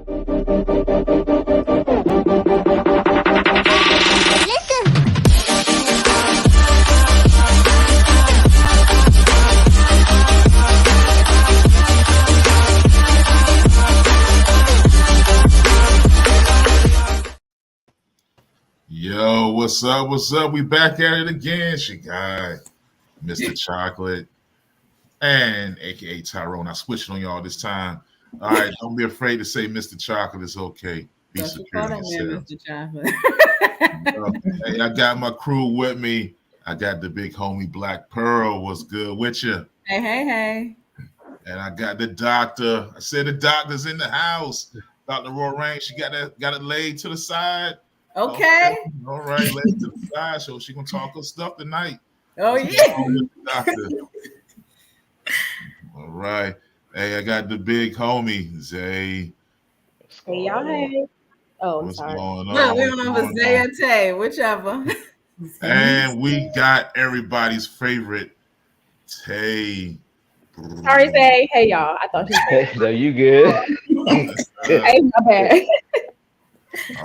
Yo, what's up? What's up? We back at it again. It's your guy, Mr. Chocolate, and aka Tyrone. I switched on y'all this time. All right, don't be afraid to say Mr. Chocolate. It's okay. Be secure in yourself. Mr. Chocolate. Hey, I got my crew with me. I got the big homie Black Pearl. What's good with you? Hey. And I got the doctor. I said the doctor's in the house. Dr. Roy Rain, she got it laid to the side. Okay. All right, laid to the side. So she gonna talk her stuff tonight. Oh yeah. All right. Hey, I got the big homie Zay. Hey y'all. Hey. Oh, What's sorry. going on? No, we don't know if it's Zay or Tay, whichever. And we got everybody's favorite Tay. Sorry, Zay. Hey y'all. I thought you said. No, you good. Hey, my bad.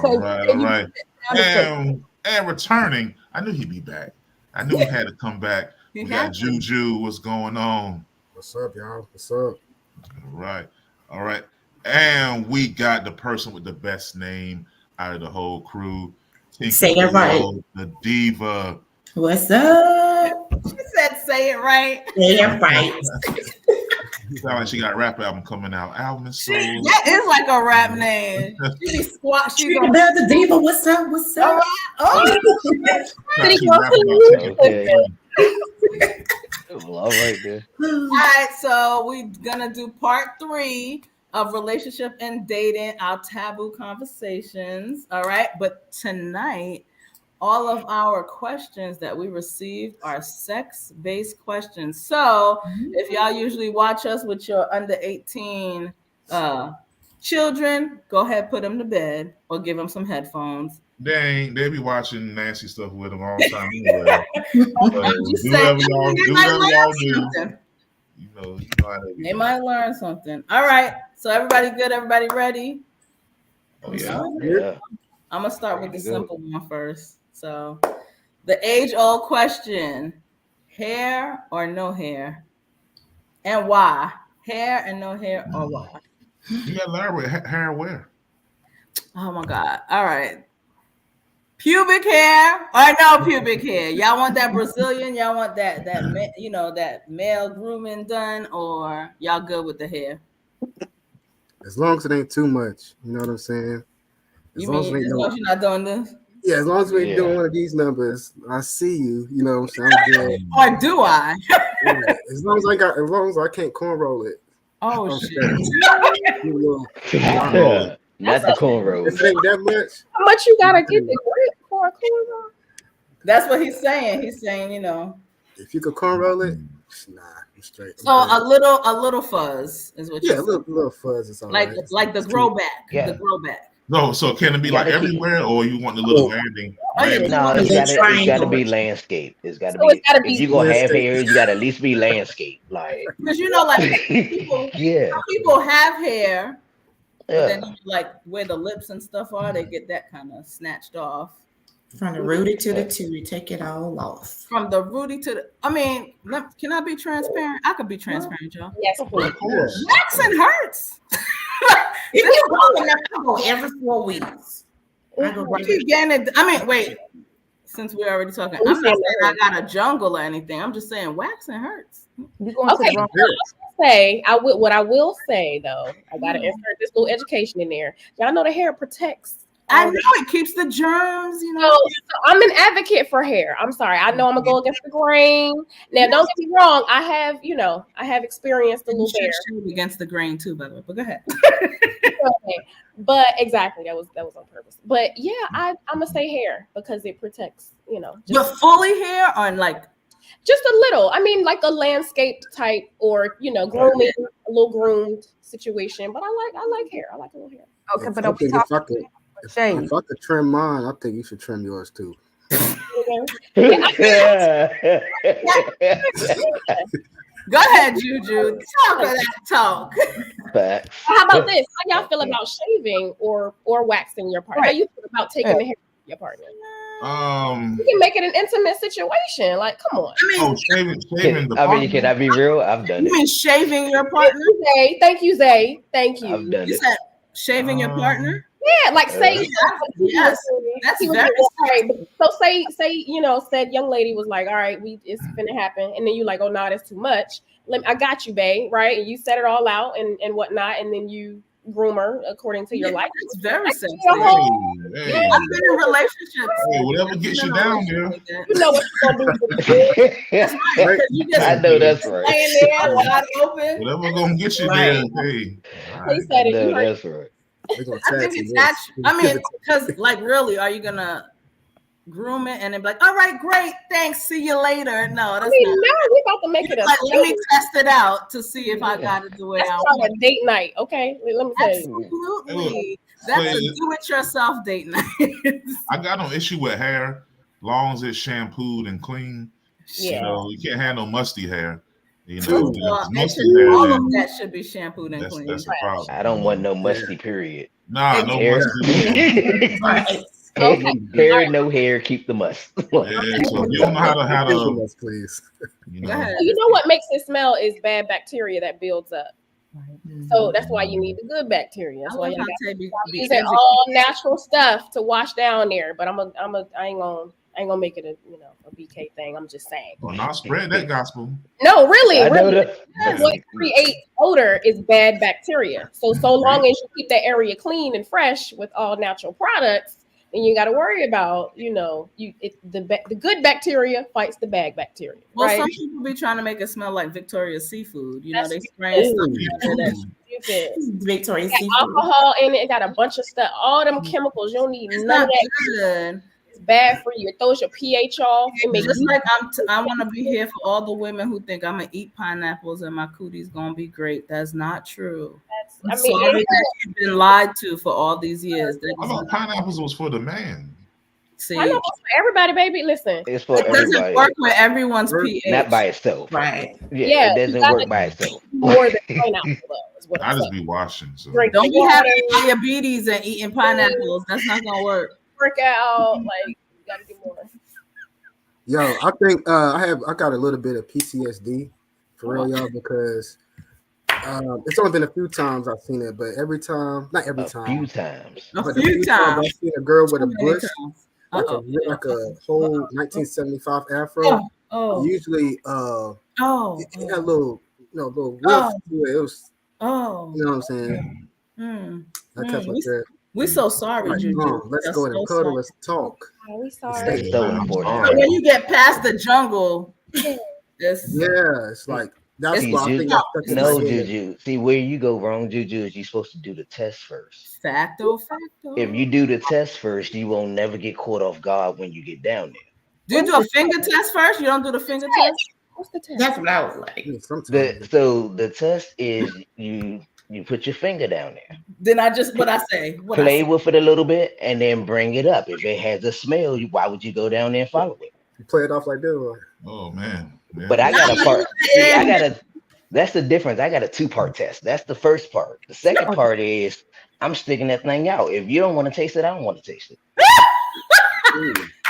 All right. And returning, I knew he'd be back. I knew he had to come back. We got Juju. What's going on? What's up, y'all? What's up? All right. And we got the person with the best name out of the whole crew. Say it right. The diva. What's up? She said say it right. Say it right. Sound like she got a rap album coming out. Album Soul. That is like a rap name. She be squat. She About the diva. What's up? What's up? Okay. All right there. All right, so we're gonna do part 3 of relationship and dating, our taboo conversations. All right, but tonight, all of our questions that we received are sex-based questions. So if y'all usually watch us with your under 18 children, go ahead, put them to bed or give them some headphones. They be watching nasty stuff with them all the time anyway. They might learn something. All right. So everybody good? Everybody ready? Oh yeah. I'm gonna start with the simple one first. So the age-old question: hair or no hair? And why? Hair and no hair or why? You gotta learn with hair wear. Oh my God. All right. Pubic hair or no pubic hair? Y'all want that Brazilian? Y'all want that male grooming done, or y'all good with the hair? As long as it ain't too much, you know what I'm saying? As long as you're not doing this? Yeah, as long as we ain't doing one of these numbers, I see you. You know what I'm saying? Or do I? Yeah, as long as I can't cornroll it. Oh shit! Not the cornrows. If it ain't that much. How much you gotta get the grip for a cornrow? That's what he's saying. He's saying, if you could cornroll it, nah, I'm straight. So a little fuzz is what. Yeah, a little fuzz is all right. Like the grow back. Yeah. The grow back. No, so can it be like everywhere, or you want the little landing? No, it's gotta be landscape. It's gotta be. If you gonna have hair, you gotta at least be landscape, like. Because people have hair. But then where the lips and stuff are, they get that kind of snatched off. From the rooty to the tooty, take it all off. From the rooty to the, can I be transparent? I could be transparent, y'all. Yes, of course. Waxing hurts. If you go every 4 weeks. Wait. Since we're already talking, I'm not saying I got a jungle or anything. I'm just saying waxing hurts. You're going to the wrong say what I will say though, I gotta insert this little education in there. Y'all know the hair protects. I know it keeps the germs, So I'm an advocate for hair. I'm sorry. I know I'm gonna go against the grain. Now, don't get me wrong. I have experienced a little hair against the grain too, by the way. But go ahead. Okay. But exactly, that was on purpose. But yeah, I'm gonna say hair because it protects. But fully hair or like. Just a little. I mean, like a landscape type, or grooming, a little groomed situation. But I like hair. I like a little hair. Okay, but if I could trim mine, I think you should trim yours too. Go ahead, Juju. Talk of that talk. But how about this? How y'all feel about shaving or waxing your partner? How you feel about taking the hair of your partner? You can make it an intimate situation. Like, come on. Shaving the partner. Can I be real? I've done it. You mean shaving your partner? Thank you, Zay. Thank you. I've done You it. said shaving your partner? Yeah, like say yes, that's very right. So say said young lady was like, all right, it's gonna happen, and then you like, oh no, that's too much. I got you, babe, right? And you set it all out and whatnot, and then you groom her according to your life. It's very sexy. Hey. I've been in relationships. Hey, whatever gets you down there. You know what you're gonna do. That's right. You just I know that's right. Laying there, wide open. Whatever gonna get you there. Hey. He said it. No, that's right. I think it's actually, I mean, because like, really, are you gonna groom it and then be like, all right, great, thanks, see you later? No, that's not. We about to make it like, let me test it out to see if I got it the way I want. A date night, okay? Let me tell you. Absolutely, that's a do-it-yourself date night. I got no issue with hair, long as it's shampooed and clean. Yeah, you know, you can't have no musty hair. You know, all of that should be shampooed and clean. That's the problem. I don't want no musty. Period. Nah, no musty. Hair, no hair. Keep the must. So you don't know how to please. You know what makes it smell is bad bacteria that builds up. So that's why you need the good bacteria. That's why you using all natural stuff to wash down there. But I ain't gonna make it a BK thing. I'm just saying. Well, not spread that gospel. No, really. What creates odor is bad bacteria. So long as you keep that area clean and fresh with all natural products, then you got to worry about the good bacteria fights the bad bacteria. Well, right? Some people be trying to make it smell like Victoria's Seafood. They spray stuff. Victoria's Seafood. Alcohol in it. It got a bunch of stuff. All them chemicals. You don't need none of that. Good. Bad for you. It throws your pH off. Just like I want to be here for all the women who think I'm gonna eat pineapples and my cootie's gonna be great. That's not true. You've been lied to for all these years. I thought pineapples was for the man. See, pineapples for everybody, baby. Listen, it's for everybody. It doesn't work with everyone's pH. Not by itself, right? Yeah, it doesn't work by itself. More than pineapple is what I just be washing. So. Don't be having diabetes and eating pineapples. That's not gonna work. Work out, like you gotta get more. Yo, I think I got a little bit of PTSD for real, y'all, because it's only been a few times I've seen it, but not every time. A few times. I've seen a girl with a bush, like a whole 1975 afro. Usually, it had a little width to it. It was, you know what I'm saying? I kept like that. We're so sorry, Juju. Let's go ahead and cuddle. Let's talk. We sorry. It's so important. So when you get past the jungle, it's like that's why I think no, Juju. See, where you go wrong, Juju, is you're supposed to do the test first. Facto. If you do the test first, you won't never get caught off guard when you get down there. Do you do a finger test first? You don't do the finger test? What's the test? That's what I was like. The test is you put your finger down there. Then what I say? Play with it a little bit and then bring it up. If it has a smell, why would you go down there and follow it? You play it off like this. Oh man. Yeah. But I got a part. That's the difference. I got a 2-part test. That's the first part. The second part is I'm sticking that thing out. If you don't want to taste it, I don't want to taste it.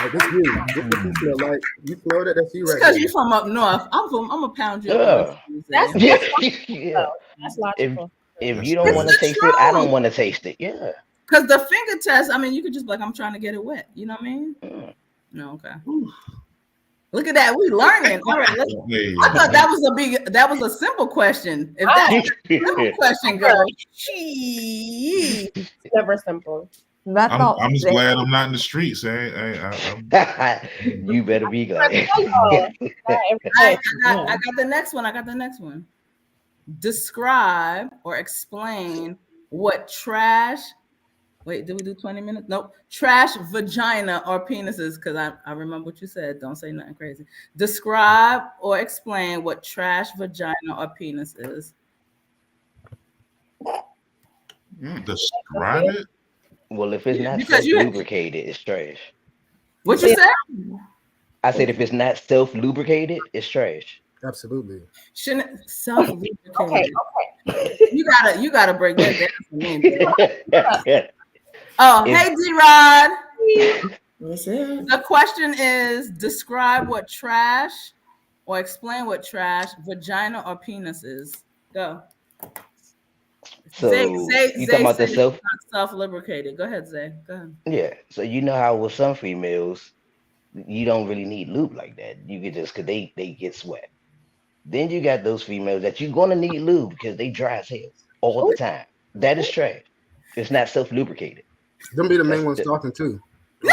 Like this you. This what you feel like. You feel that? That's you right because you're from up north. I'm a pound you. That's logical. If you don't want to taste it, I don't want to taste it. Yeah. Because the finger test, I mean, you could just be like, I'm trying to get it wet. You know what I mean? No, okay. Look at that. We learning. All right. I thought that was a simple question. If that's a simple question, girl. Never simple. I'm just glad I'm not in the streets. You better be glad. I got the next one. Describe or explain what trash. Wait, did we do 20 minutes? Nope. Trash vagina or penises, because I remember what you said. Don't say nothing crazy. Describe or explain what trash vagina or penis is. Describe it? Well, if it's not self-lubricated, it's trash. What you said? I said if it's not self-lubricated, it's trash. Absolutely. Shouldn't self-lubricated. Okay. You gotta break that down for me. Oh, hey D-Rod. What's it? The question is: describe what trash, or explain what trash, vagina or penis is. Go. So Zay you talking about the self-lubricated. Go ahead, Zay. Go ahead. Yeah. So you know how with some females, you don't really need lube like that. You could just, cause they get sweat. Then you got those females that you're gonna need lube because they dry as hell all the time. That is trash. It's not self-lubricated. Them be the main ones talking too. You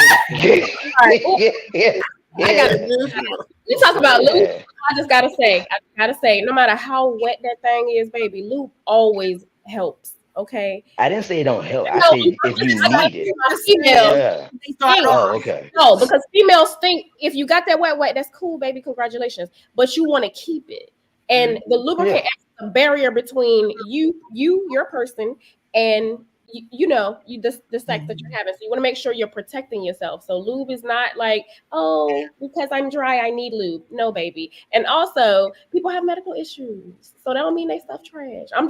talk about lube. I gotta say, no matter how wet that thing is, baby, lube always helps. Okay. I didn't say it don't help. I said if you need it. Females, oh, okay. No, because females think if you got that wet, that's cool, baby. Congratulations. But you want to keep it. And the lubricant acts as a barrier between your person, and the sex that you're having. So you want to make sure you're protecting yourself. So lube is not like, oh, because I'm dry, I need lube. No, baby. And also, people have medical issues, so that don't mean they stuff trash. I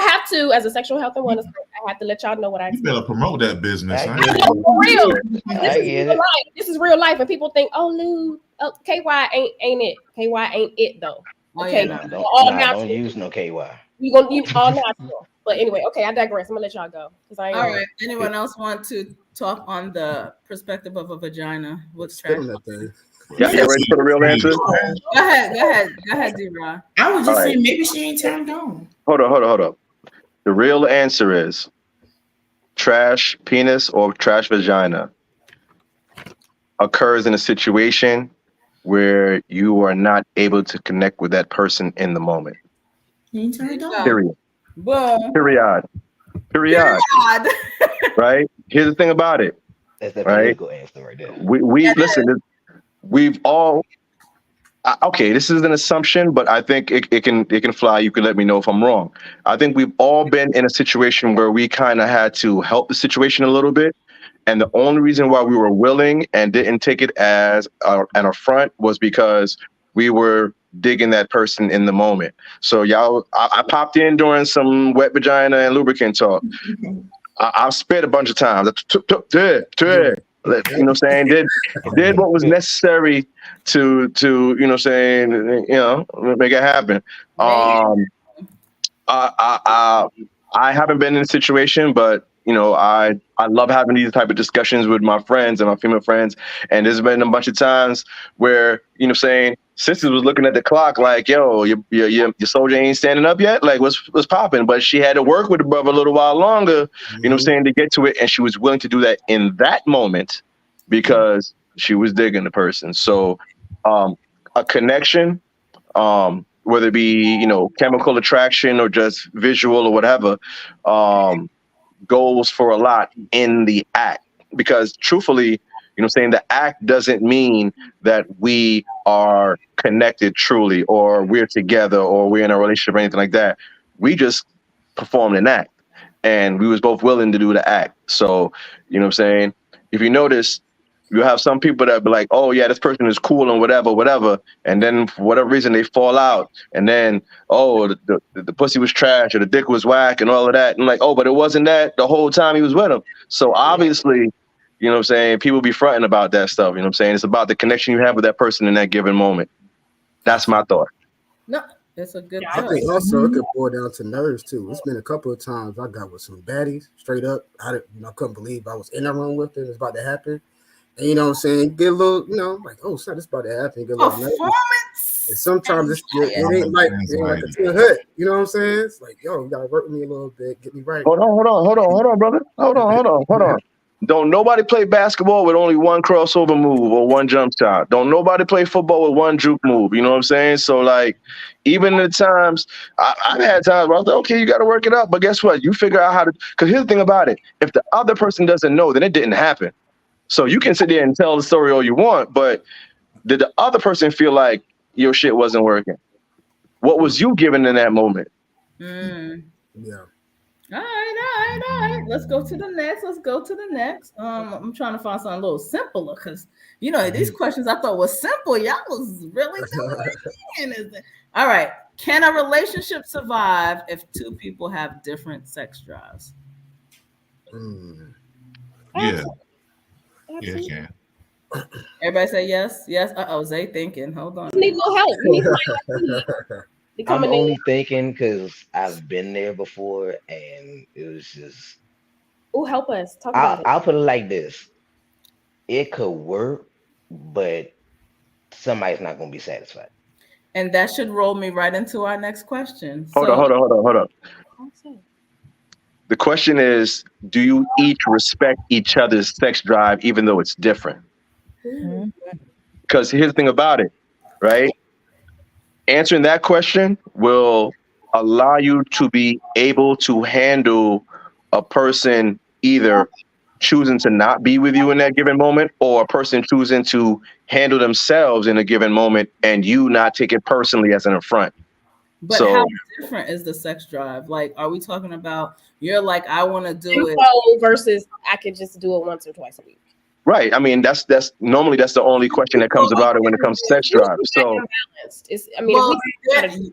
have to, as a sexual health and wellness, I have to let y'all know what I. You better promote that business. For real. This is real life, and people think, oh, lube, KY ain't it. KY ain't it though. Okay, don't use no KY. You gonna use all natural. But anyway, okay, I digress. I'm gonna let y'all go. All right. Anyone else want to talk on the perspective of a vagina? What's trash? Yeah, get ready for the real answer. Go ahead, D-Rod. I was just saying maybe she ain't turned on. Hold up. The real answer is trash penis or trash vagina occurs in a situation where you are not able to connect with that person in the moment. Period. Period. Right? Here's the thing about it. That's the political answer right there. We listen. We've all. Okay, this is an assumption, but I think it can fly. You can let me know if I'm wrong. I think we've all been in a situation where we kind of had to help the situation a little bit, and the only reason why we were willing and didn't take it as an affront was because we were digging that person in the moment. So y'all, I popped in during some wet vagina and lubricant talk. I've spit a bunch of times. You know what I'm saying? Did what was necessary to you know what I'm saying, make it happen. I haven't been in a situation, but I love having these type of discussions with my friends and my female friends. And there's been a bunch of times where, saying, sisters was looking at the clock like, yo, your soldier ain't standing up yet? Like, what's popping? But she had to work with the brother a little while longer, you know what I'm saying, to get to it. And she was willing to do that in that moment because she was digging the person. So a connection, whether it be, chemical attraction or just visual or whatever, goes for a lot in the act. Because truthfully, the act doesn't mean that we are connected truly, or we're together, or we're in a relationship or anything like that. We just performed an act, and we was both willing to do the act. So, if you notice, you have some people that be like, oh yeah, this person is cool and whatever. And then for whatever reason they fall out. And then, oh, the pussy was trash or the dick was whack and all of that. And like, oh, but it wasn't that the whole time he was with him. So obviously, people be fronting about that stuff. It's about the connection you have with that person in that given moment. That's my thought. No, that's a good I think also it could boil down to nerves too. It's been a couple of times I got with some baddies straight up. I couldn't believe I was in the room with it. It was about to happen. And you know what I'm saying? Get a little, like, oh, son, this about to happen. Get a little performance. And sometimes it ain't like a two hut. You know what I'm saying? It's like, yo, you gotta work with me a little bit, get me right. Hold on, brother. Hold on. Don't nobody play basketball with only one crossover move or one jump shot. Don't nobody play football with one juke move. You know what I'm saying? So like, even the times I've had times where I was like, okay, you got to work it out. But guess what? You figure out how to. Because here's the thing about it: if the other person doesn't know, then it didn't happen. So you can sit there and tell the story all you want, but did the other person feel like your shit wasn't working? What was you given in that moment? Yeah. All right. Let's go to the next. I'm trying to find something a little simpler because these questions I thought was simple. Y'all was really doing. All right. Can a relationship survive if two people have different sex drives? Yeah. Yeah, it can. Everybody say yes. Yes. Zay thinking. Hold on. Need no help. I'm only thinking because I've been there before, and it was just. Oh, help us talk about it. I'll put it like this: it could work, but somebody's not going to be satisfied. And that should roll me right into our next question. Hold on. The question is, do you each respect each other's sex drive, even though it's different? Because here's the thing about it, right? Answering that question will allow you to be able to handle a person either choosing to not be with you in that given moment, or a person choosing to handle themselves in a given moment and you not take it personally as an affront. But how different is the sex drive? Like, are we talking about you're like, I want to do it versus I could just do it once or twice a week? Right. I mean, that's normally that's the only question that comes about it when it comes to sex drive. So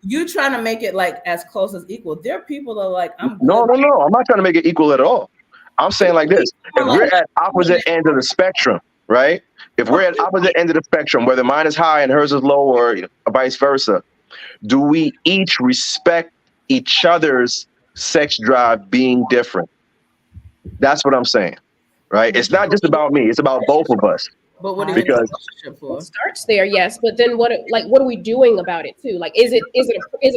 you trying to make it like as close as equal. There are people that are like, No. I'm not trying to make it equal at all. I'm saying like this: if we're at opposite ends of the spectrum, right? If we're at opposite ends of the spectrum, whether mine is high and hers is low, or vice versa, do we each respect each other's sex drive being different? That's what I'm saying. Right? It's not just about me. It's about both of us. But what because it starts there, yes. But then what are we doing about it too? Like, is it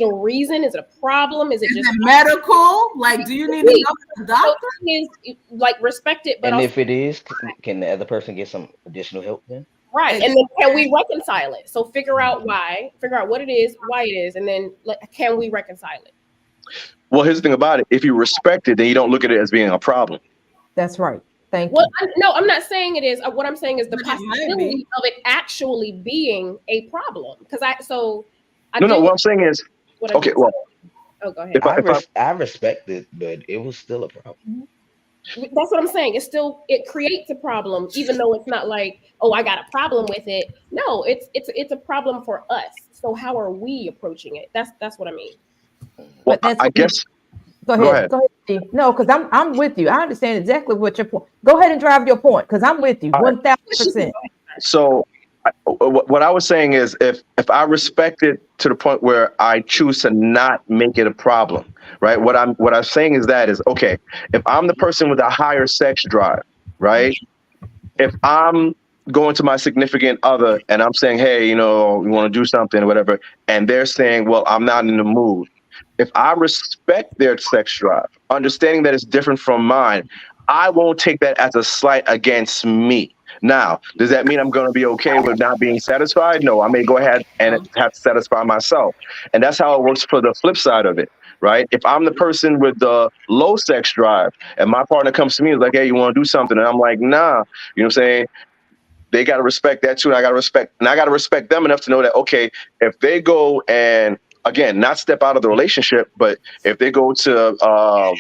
a reason? Is it a problem? Is it just medical? Like, do you need to go to the doctor? Is like respect it, but and if it is, can the other person get some additional help then? Right, and then can we reconcile it? So figure out what it is, why it is, and then can we reconcile it? Well, here's the thing about it: if you respect it, then you don't look at it as being a problem. That's right. Thank you. I'm not saying it is. What I'm saying is the possibility of it actually being a problem. What I'm saying is, okay. Well, go ahead. I respect it, but it was still a problem. That's what I'm saying. It creates a problem, even though it's not like, oh, I got a problem with it. No, it's a problem for us. So how are we approaching it? That's what I mean. Well, I guess. Go ahead, Steve. No, because I'm with you. I understand exactly what your point. Go ahead and drive your point, because I'm with you 1,000%. So, what I was saying is, if I respect it to the point where I choose to not make it a problem, right? What I'm saying is okay. If I'm the person with a higher sex drive, right? If I'm going to my significant other and I'm saying, hey, you want to do something or whatever, and they're saying, well, I'm not in the mood. If I respect their sex drive, understanding that it's different from mine, I won't take that as a slight against me. Now, does that mean I'm going to be okay with not being satisfied? No, I may go ahead and have to satisfy myself. And that's how it works for the flip side of it, right? If I'm the person with the low sex drive and my partner comes to me and is like, hey, you want to do something? And I'm like, nah, you know what I'm saying? They got to respect that too. And I got to respect them enough to know that, okay, if they go and, again, not step out of the relationship, but if they go to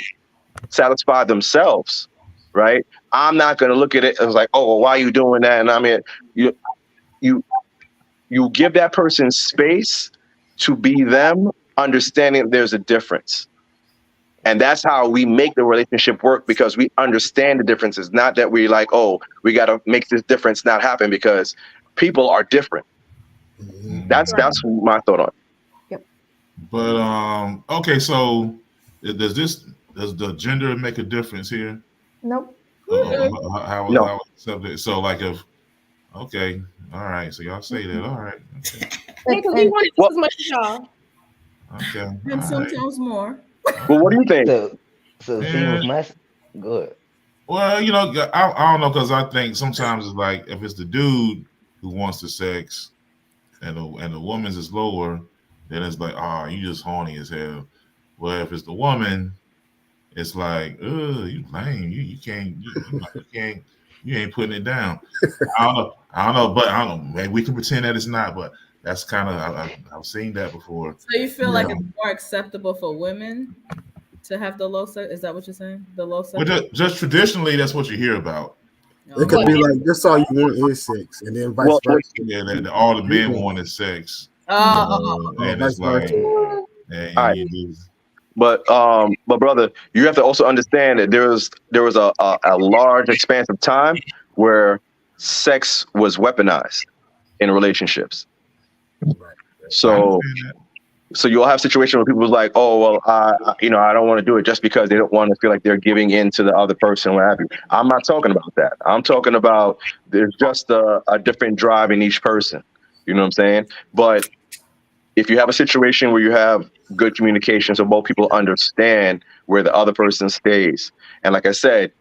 satisfy themselves, right? I'm not going to look at it as like, oh, well, why are you doing that? And I mean, you give that person space to be them, understanding there's a difference. And that's how we make the relationship work, because we understand the differences. Not that we like, oh, we got to make this difference not happen, because people are different. That's my thought on it. But okay, so does the gender make a difference here? Nope. How subject? So like if okay, all right. So y'all say that, all right. Okay. Because we want it as much as y'all. Okay. And sometimes more. Well, what do you think? So good. Well, I don't know, because I think sometimes it's like if it's the dude who wants the sex and the woman's is lower, then it's like, oh, you just horny as hell. Well, if it's the woman, it's like, you lame. You ain't putting it down. I don't know, but I don't know. Maybe we can pretend that it's not, but that's kind of I've seen that before. So you feel like it's more acceptable for women? to have the low sex? Is that what you're saying? The low sex? Well, just traditionally, that's what you hear about. It could be like, this all you want is sex, and then vice versa. Yeah, all the men want is sex. And it's like, But brother, you have to also understand that there was a large expanse of time where sex was weaponized in relationships. So you'll have situations where people are like, oh, well, I don't want to do it just because they don't want to feel like they're giving in to the other person, what have you. I'm not talking about that. I'm talking about there's just a different drive in each person. You know what I'm saying? But if you have a situation where you have good communication, so both people understand where the other person stays, and like I said,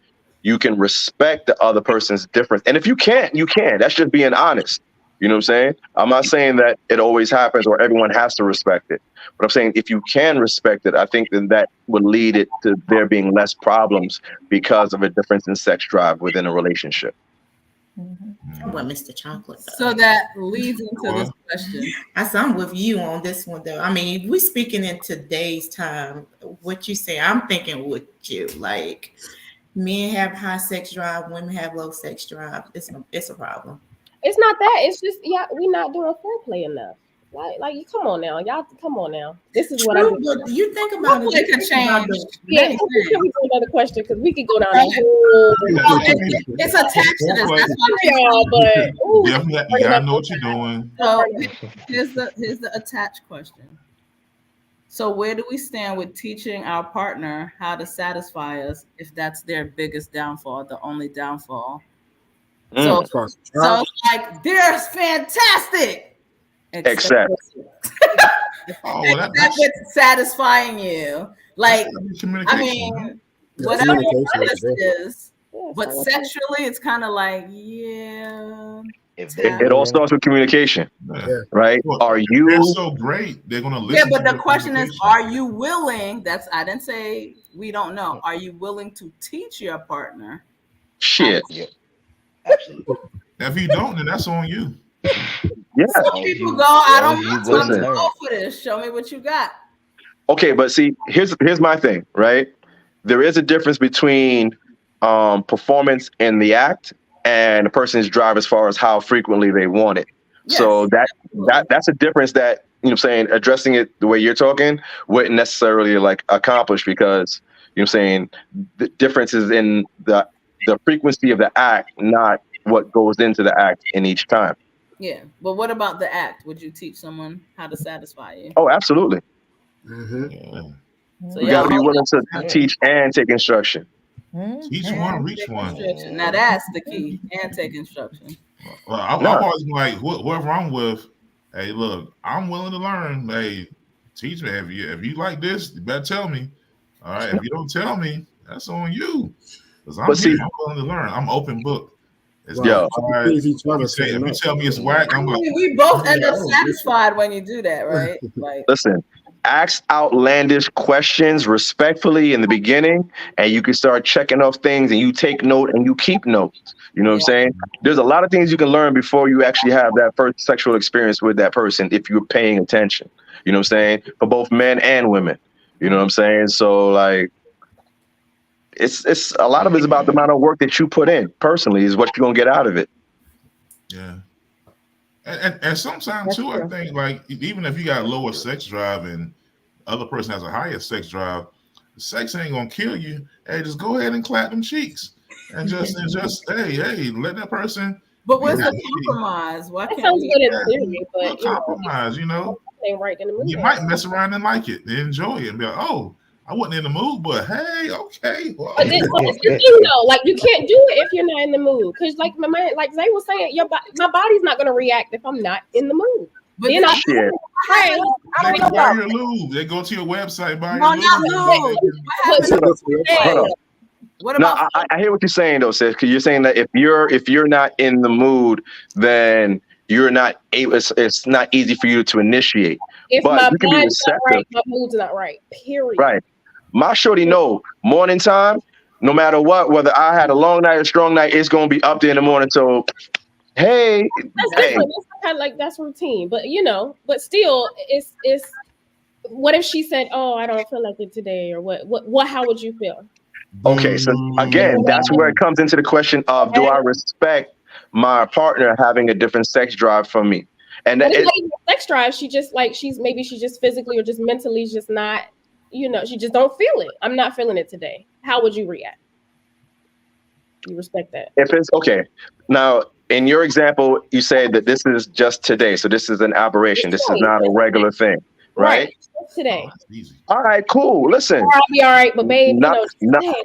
you can respect the other person's difference. And if you can't, you can. That's just being honest. You know what I'm saying? I'm not saying that it always happens or everyone has to respect it. But I'm saying if you can respect it, I think that would lead it to there being less problems because of a difference in sex drive within a relationship. Well, Mr. Chocolate. So that leads into this question. I'm with you on this one, though. I mean, we're speaking in today's time. What you say, I'm thinking with you. Like, men have high sex drive, women have low sex drive. It's a problem. It's not that. It's just we're not doing foreplay enough. Like you come on now, y'all come on now. This is what I do. You think about it. Can change. Yeah, can we do another question because we could go down. It's attached to this. That's why you gotta know what you're doing. So here's the attached question. So where do we stand with teaching our partner how to satisfy us if that's their biggest downfall, the only downfall? So it's like, they're fantastic. Except that's what's satisfying you. Like, I mean, whatever this is, but sexually, it's kind of like, it all starts with communication, right? Are you? They're so great. They're gonna listen. Yeah, but the question is, are you willing? I didn't say we don't know. Are you willing to teach your partner? Shit. Absolutely. If you don't, then that's on you. Yeah. Some people go, I don't want to go for this. Show me what you got. Okay, but see, here's my thing, right? There is a difference between performance in the act and a person's drive as far as how frequently they want it. Yes. So that's a difference that, you know what I'm saying, addressing it the way you're talking wouldn't necessarily like accomplish, because, you know what I'm saying, the difference is in the frequency of the act, not what goes into the act in each time. Yeah, but what about the act? Would you teach someone how to satisfy you? Oh, absolutely. So you got to be willing to teach and take instruction. Teach one, reach one. Now that's the key, and take instruction. Well, I've always been like, whoever I'm with, hey, look, I'm willing to learn. Hey, teach me. If you like this, you better tell me. All right, if you don't tell me, that's on you. Because I'm willing to learn. I'm open book. If you tell me it's whack, I'm like, we both end up satisfied when you do that, right? Like, listen, ask outlandish questions respectfully in the beginning, and you can start checking off things, and you take note and you keep notes. You know what I'm saying? There's a lot of things you can learn before you actually have that first sexual experience with that person if you're paying attention. You know what I'm saying? For both men and women. You know what I'm saying? So like, it's a lot of it's about the amount of work that you put in personally is what you're gonna get out of it. Yeah. And sometimes too, I think like even if you got a lower sex drive and the other person has a higher sex drive, the sex ain't gonna kill you. Hey, just go ahead and clap them cheeks and just hey, let that person. But where's the compromise? Why can't sounds good in theory, but compromise? You know, right in the mood. You might mess around and like it, and enjoy it, and be like, oh, I wasn't in the mood, but hey, okay. Well, but it's the thing though, like you can't do it if you're not in the mood, because like my man, like Zay was saying, my body's not gonna react if I'm not in the mood. But then buy your lube. They go to your website, buy your lube. What about? No, I hear what you're saying though, sis. Because you're saying that if you're not in the mood, then you're not able. It's not easy for you to initiate. If my mind's not right, my mood's not right. Period. Right. My shorty know morning time, no matter what, whether I had a long night or strong night, it's gonna be up there in the morning. So, hey, that's different. That's kind of like that's routine, but you know, but still, it's what if she said, "Oh, I don't feel like it today," or what? How would you feel? Okay, so again, that's where it comes into the question of, do I respect my partner having a different sex drive from me? And it's not even a sex drive. She just like she's just physically or just mentally just not, she just don't feel it. I'm not feeling it today. How would you react? You respect that? If it's okay. Now, in your example, you say that this is just today, so this is an aberration. This is not a regular thing, right? Today. All right, cool. Listen, I'll be all right, but babe,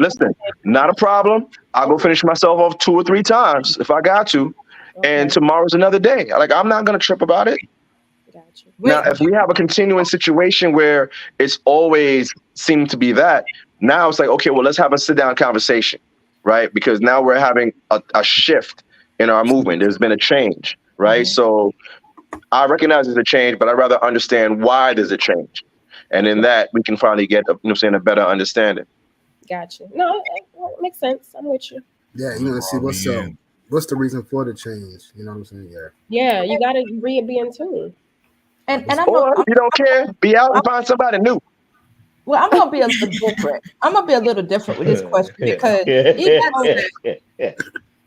listen, not a problem. I'll go finish myself off 2 or 3 times if I got to, and tomorrow's another day. Like, I'm not gonna trip about it. Gotcha. Now, if we have a continuing situation where it's always seemed to be that, now it's like, okay, well, let's have a sit-down conversation, right? Because now we're having a shift in our movement. There's been a change, right? So I recognize there's a change, but I'd rather understand why there's a change. And in that, we can finally get a better understanding. Gotcha. No, it makes sense. I'm with you. Yeah, you want to see what's the reason for the change. You know what I'm saying? Yeah, you got to be in tune. And if you don't care, be out and find somebody new. Well, I'm gonna be a little different. I'm gonna be a little different with this question because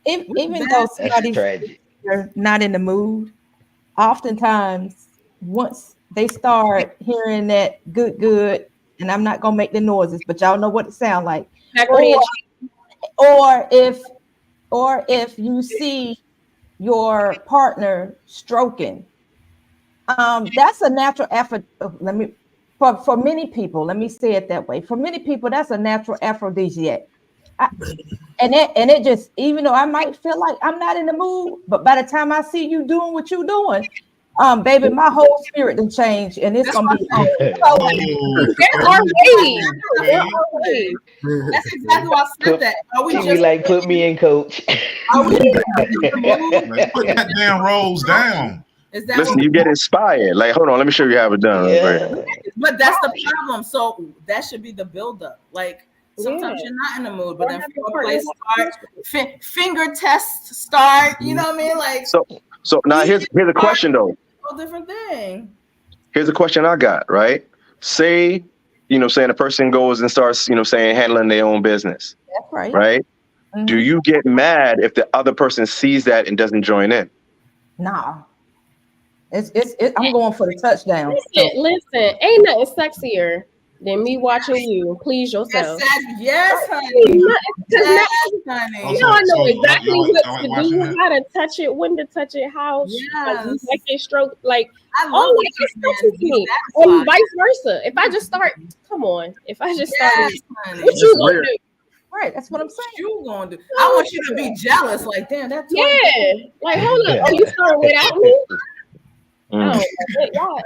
even though somebody's not in the mood, oftentimes once they start hearing that good, and I'm not gonna make the noises, but y'all know what it sounds like. Or if you see your partner stroking, that's a natural effort. For many people, let me say it that way. For many people, that's a natural aphrodisiac. And it just, even though I might feel like I'm not in the mood, but by the time I see you doing what you're doing, baby, my whole spirit done changed, and it's gonna be. There are ways. That's exactly why I said that. Are we just like put me in, coach? Let's put that damn rolls down. Listen, you get inspired. Like, hold on, let me show you how it's done. Yeah. But that's the problem. So that should be the buildup. Like sometimes you're not in the mood, but then foreplay start, finger tests start. You know what I mean? Like so now here's a question though. A different thing. Here's a question I got. Right? Say, saying a person goes and starts, handling their own business. That's right. Right? Mm-hmm. Do you get mad if the other person sees that and doesn't join in? Nah. I'm going for the touchdown. Listen, ain't nothing sexier than me watching you please yourself. Yes, honey. Yes, honey. I know exactly what to do. You gotta touch it, when to touch it, how. Yes. Like it stroke, like it touches me, and vice versa. If I just start, come on. If I just start, what you gonna do? Right, that's what I'm saying. What you gonna do? I want you to be jealous. Like, damn, that's like, hold up. Oh, you started without me? Oh, y'all,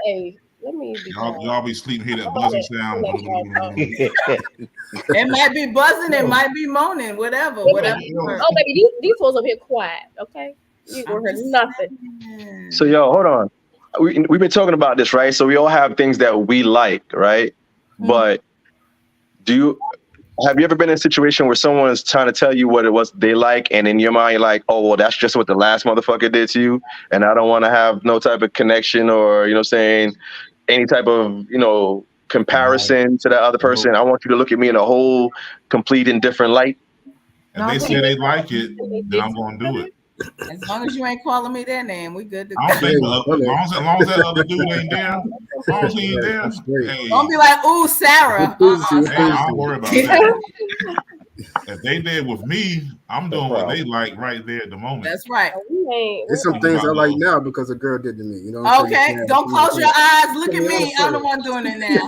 let me be y'all be sleeping, hear that buzzing sound. It might be buzzing, it might be moaning, whatever. Oh, baby, these fools up here quiet, okay? You gonna hear nothing. So, hold on. We've been talking about this, right? So we all have things that we like, right? Mm-hmm. But have you ever been in a situation where someone's trying to tell you what it was they like, and in your mind you're like, oh, well, that's just what the last motherfucker did to you, and I don't want to have no type of connection or, saying any type of, comparison to that other person. I want you to look at me in a whole complete and different light. If they say they like it, then I'm going to do it. As long as you ain't calling me their name, we good to go. I don't think as long as that other dude ain't there, as long as he ain't there, don't be like, ooh, Sarah. Hey, I don't worry about that. If they did with me, I'm doing what they like right there at the moment. That's right. There's some things I like now because a girl did to me. Okay, don't close your eyes. Look at me. I'm the one doing it now.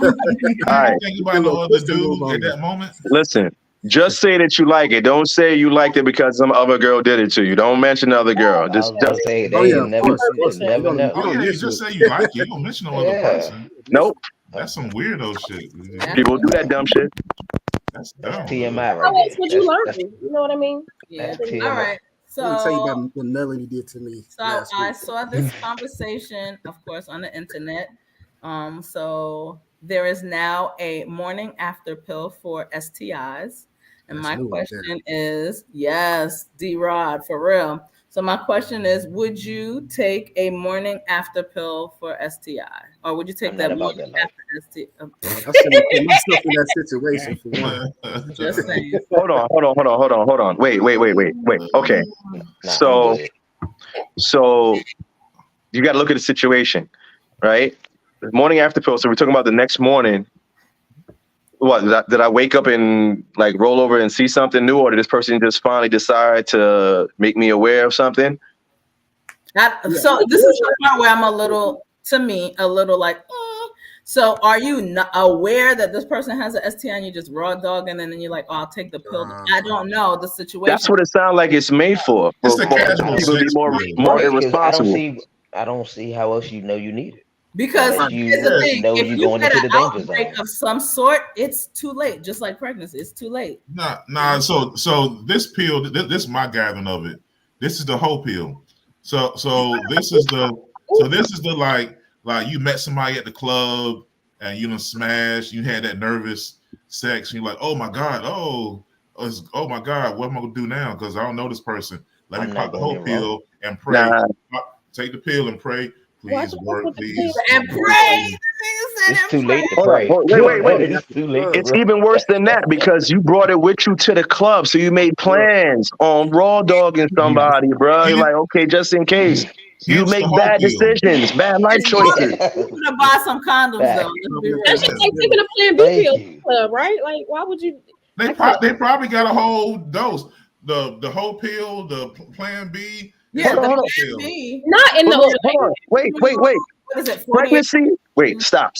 All right. Think about no other dude at that moment. Listen. Just say that you like it. Don't say you liked it because some other girl did it to you. Don't mention the other girl. Just say never know. Just say you like it. Don't mention no other person. Nope. That's some weirdo shit. People do that dumb shit. That's dumb. TMI. How else would you learn? You know what I mean? Yeah. All right. So let me tell you about what Melanie did to me. So I saw this conversation, of course, on the internet. So there is now a morning after pill for STIs. And my question is, yes, D-Rod, for real. So my question is, would you take a morning after pill for STI, or would you take that morning after STI? I shouldn't put myself in that situation for one. Just saying. Hold on. Wait. Okay. So you got to look at the situation, right? The morning after pill. So we're talking about the next morning. What did I wake up and like roll over and see something new, or did this person just finally decide to make me aware of something? So this is the part where I'm a little like. So are you not aware that this person has an STI and you just raw dog and then you're like, oh, I'll take the pill? I don't know the situation. That's what it sounds like it's made for. It's a casual people be more irresponsible. I don't see how else you know you need it. Because here's the thing, if you going get into an the danger outbreak zone of some sort, it's too late. Just like pregnancy, it's too late. Nah. So this pill, this is my gathering of it. This is the whole pill. So this is the like you met somebody at the club and you done smashed. You had that nervous sex. And you're like, oh my god, oh my god, what am I gonna do now? Because I don't know this person. Let me pop the whole pill and pray. Take the pill and pray. Please work, please. And pray. It's too late to pray. Wait. It's too late. It's even worse than that because you brought it with you to the club, so you made plans on raw dogging somebody, bro. You're like, okay, just in case. You make bad decisions, bad life choices. You're gonna buy some condoms though. That's just like taking a Plan B pill club, right? Like, why would you? They probably got a whole dose. The whole pill, the Plan B. Yeah, hold on. Not in the Wait. What is it? Pregnancy. Wait, stop.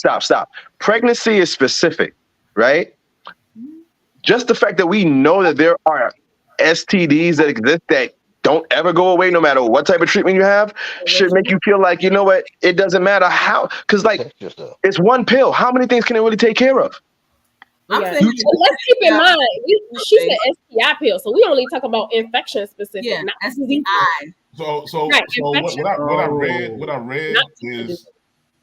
Pregnancy is specific, right? Just the fact that we know that there are STDs that exist that don't ever go away, no matter what type of treatment you have, should make you feel like, you know what, it doesn't matter how, because like it's one pill. How many things can it really take care of? Let's keep in mind, she said STI pill, so we only talk about infection specific, not STI. So what I read is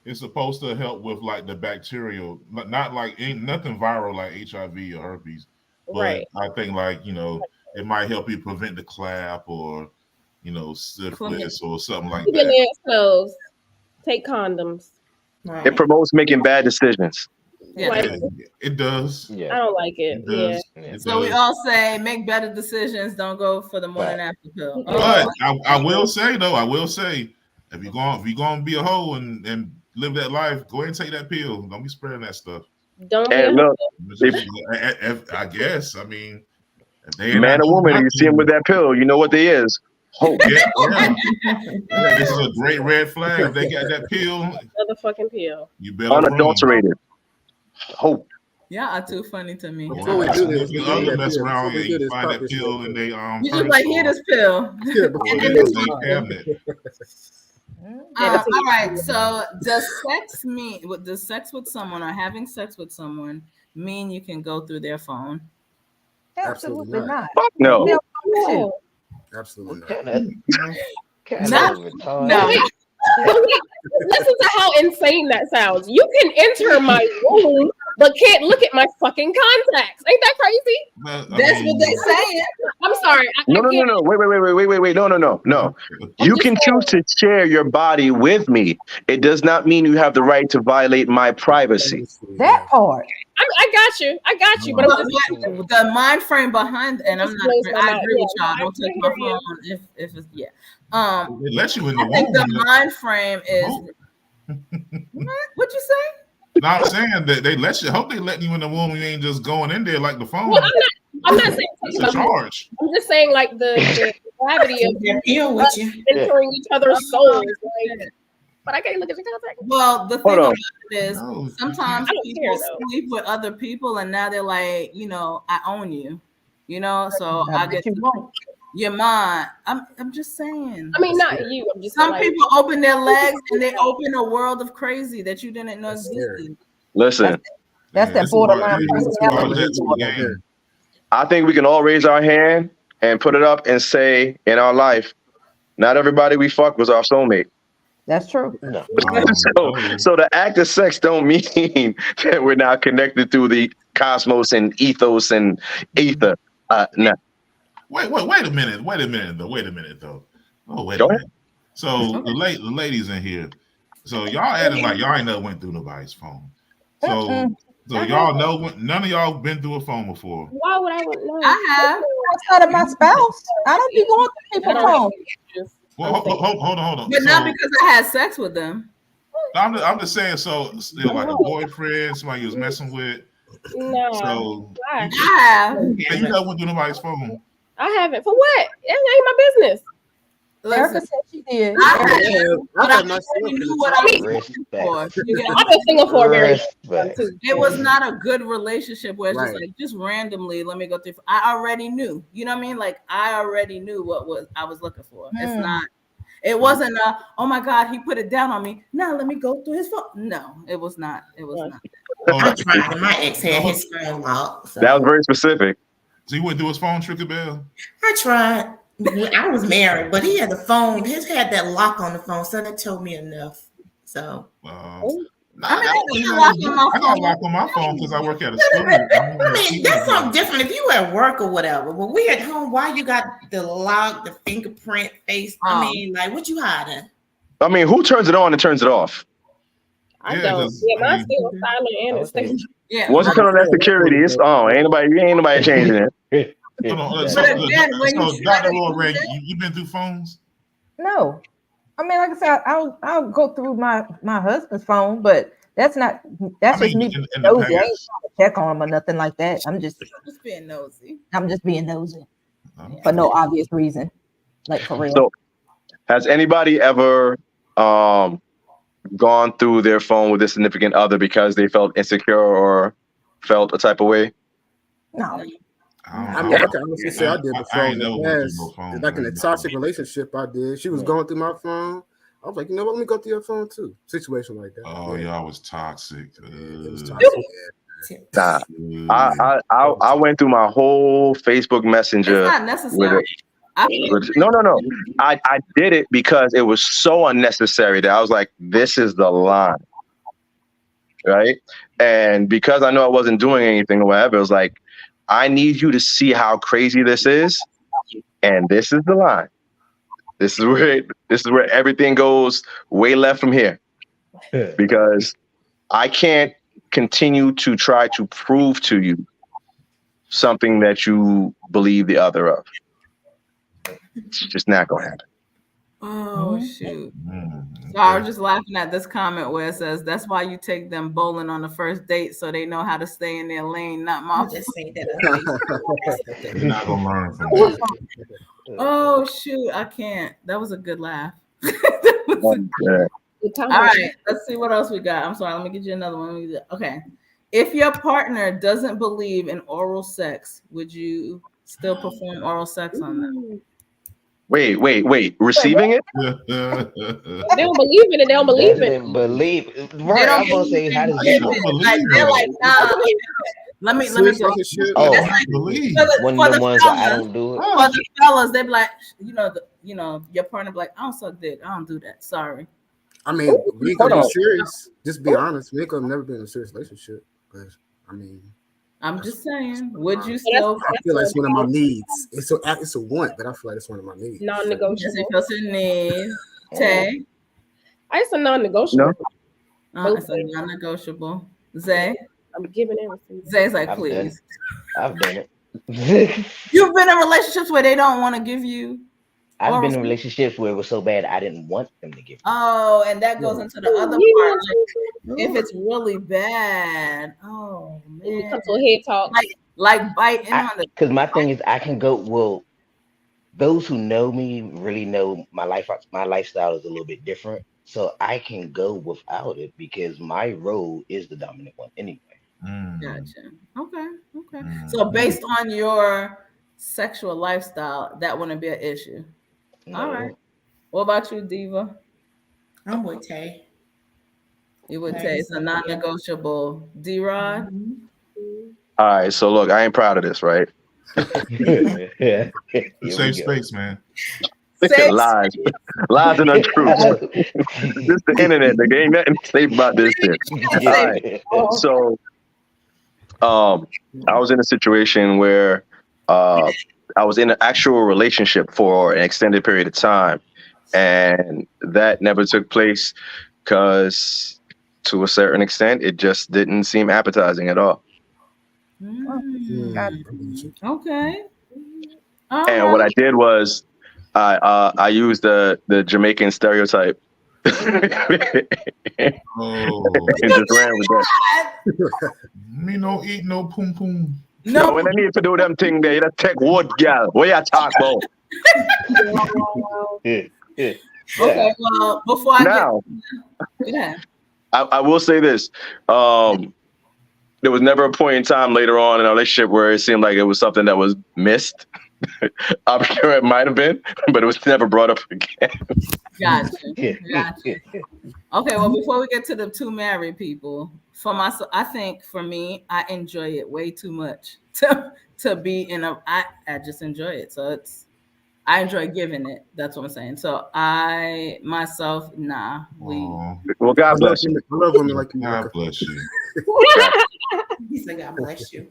it's supposed to help with like the bacterial, not like ain't nothing viral like HIV or herpes, but I think like, you know, it might help you prevent the clap or, you know, syphilis or something like that. So take condoms. It promotes making bad decisions. Yeah, it does. Yeah, I don't like it. So we all say make better decisions. Don't go for the morning after pill. But I will say though, if you're gonna be a hoe and live that life, go ahead and take that pill. Don't be spreading that stuff. Don't. And look, I guess. I mean, man or woman, you see them with that pill, you know what they is. Hope. Yeah, this is a great red flag. If they got that pill, motherfucking pill. You better unadulterated. Hope. Yeah, are too funny to me. Before we do this, you other mess around and you find that pill and they you just like here this pill. And then this cabinet. All right. So does sex with someone or having sex with someone mean you can go through their phone? Absolutely not. Fuck no. Absolutely not. No. Listen to how insane that sounds. You can enter my room, but can't look at my fucking contacts. Ain't that crazy? That's what they're saying. I'm sorry. No. Wait. No. You can choose to share your body with me. It does not mean you have the right to violate my privacy. That part. I got you. But the mind frame behind, and I agree with y'all. Don't take my phone if it's it lets you in the I think the mind frame is what you say? No, I'm saying that they let you. Hope they letting you in the womb. You ain't just going in there like the phone. Well, I'm not saying it's a charge. I'm just saying like the gravity of entering each other's souls. Like, but I can't look at your contact. Well, the thing about it is sometimes people sleep with other people, and now they're like, you know, I own you. You know, so I get your mind. I'm just saying. I mean, not you. I'm just some people open their legs and they open a world of crazy that you didn't know existed. Listen, that's that borderline personality. I think we can all raise our hand and put it up and say, in our life, not everybody we fuck was our soulmate. That's true. No. So the act of sex don't mean that we're now connected through the cosmos and ethos and ether. No. Wait a minute though. Oh, wait a minute. So the ladies in here. So y'all acting like y'all ain't never went through nobody's phone. So y'all know none of y'all been through a phone before. Why would I know? I have. Outside of my spouse, I don't be going through people's phone. Well, hold on. But not because I had sex with them. I'm just saying. So still like a boyfriend, somebody you was messing with. No. So I have. You never went through nobody's phone. I haven't. For what? It ain't my business. Erica said she did. I knew what I was looking for. I've been single for a very long time too. It was not a good relationship where it's just like just randomly. Let me go through. I already knew. You know what I mean? Like I already knew what I was looking for. It's not. It wasn't. Oh my God, he put it down on me. Now let me go through his phone. No, it was not. It was not. I tried. My ex had his phone locked. So. That was very specific. So you went through his phone, Tricky Bell? I tried. I was married, but he had the phone. His had that lock on the phone, so that told me enough. So I got a lock on my phone because I work at a school. I mean, that's something different. If you at work or whatever, but we at home, why you got the lock, the fingerprint face? I mean, like, what you hiding? I mean, who turns it on and turns it off? I don't. Yeah, mine's still silent and it's staying. Yeah. Once you turn on that security, it's on. Ain't nobody changing it. Dr. Roy Ray, you been through phones? No. I mean, like I said, I'll go through my husband's phone, but that's just me being nosy. I ain't trying to check on him or nothing like that. I'm just being nosy. I'm just being nosy for no obvious reason, like for real. So, has anybody ever gone through their phone with a significant other because they felt insecure or felt a type of way? No. I mean, I can honestly say I did before. Like in a toxic relationship, I did. She was going through my phone. I was like, you know what? Let me go through your phone too. Situation like that. Oh, y'all was toxic. It was toxic. Nah, I went through my whole Facebook Messenger. It's not necessary. No. I did it because it was so unnecessary that I was like, this is the line. Right? And because I know I wasn't doing anything or whatever, it was like, I need you to see how crazy this is, and this is the line. This is where everything goes way left from here, because I can't continue to try to prove to you something that you believe the other of. It's just not gonna happen. Oh shoot! So I was just laughing at this comment where it says, "That's why you take them bowling on the first date, so they know how to stay in their lane." Not my. Just say that. You're not gonna learn from that. Oh shoot! I can't. That was a good laugh. All right, let's see what else we got. I'm sorry. Let me get you another one. Okay, if your partner doesn't believe in oral sex, would you still perform oral sex on them? Wait. Receiving it? They don't believe in it. They don't believe it. Right. I'm gonna say, how does that like, they're like, nah. Let me go. Oh, believe. One of the ones that I don't do it. For the fellas, they be like, your partner be like, I don't suck dick. I don't do that. Sorry. I mean, we ain't gonna be serious. Just be honest. We ain't gonna never been in a serious relationship. But I mean, I'm just saying, would you still? I feel like it's one of my needs. It's a want, but I feel like it's one of my needs. Non-negotiable. It's a need. Tay? It's a non-negotiable. No. It's a non-negotiable. Zay? I'm giving everything. Zay's like, please. I've done it. You've been in relationships where they don't want to give you. I've been in relationships where it was so bad I didn't want them to give me. Oh, and that goes into the other part. Like, if it's really bad, oh man, it comes to a head talk. Like biting on the. Because my thing is, I can go. Well, those who know me really know my life. My lifestyle is a little bit different, so I can go without it because my role is the dominant one anyway. Gotcha. Okay. So based on your sexual lifestyle, that wouldn't be an issue. No. All right. What about you, Diva? I'm with Tay. You would say it's a non-negotiable. D-Rod? All right, so look, I ain't proud of this, right? Safe space, man. Lies and untruths. This is the internet. There ain't nothing safe about this shit. All right. So, I was in a situation where I was in an actual relationship for an extended period of time, And that never took place because, to a certain extent, it just didn't seem appetizing at all. Okay. And what I did was I used the Jamaican stereotype. And just ran with that. Me no eat no pum pum. No, when I need to do them thing there, you just take wood, gal. What you talk about? Okay, well, before I will say this. There was never a point in time later on in our relationship where it seemed like it was something that was missed. I'm sure it might have been, but it was never brought up again. Gotcha. Okay, well, before we get to the two married people, for myself, I think for me, I enjoy it way too much to be in a. I just enjoy it, so I enjoy giving it. That's what I'm saying. So I myself, nah. Well, God bless you. I love women like you. God bless you. He said, "God bless you,"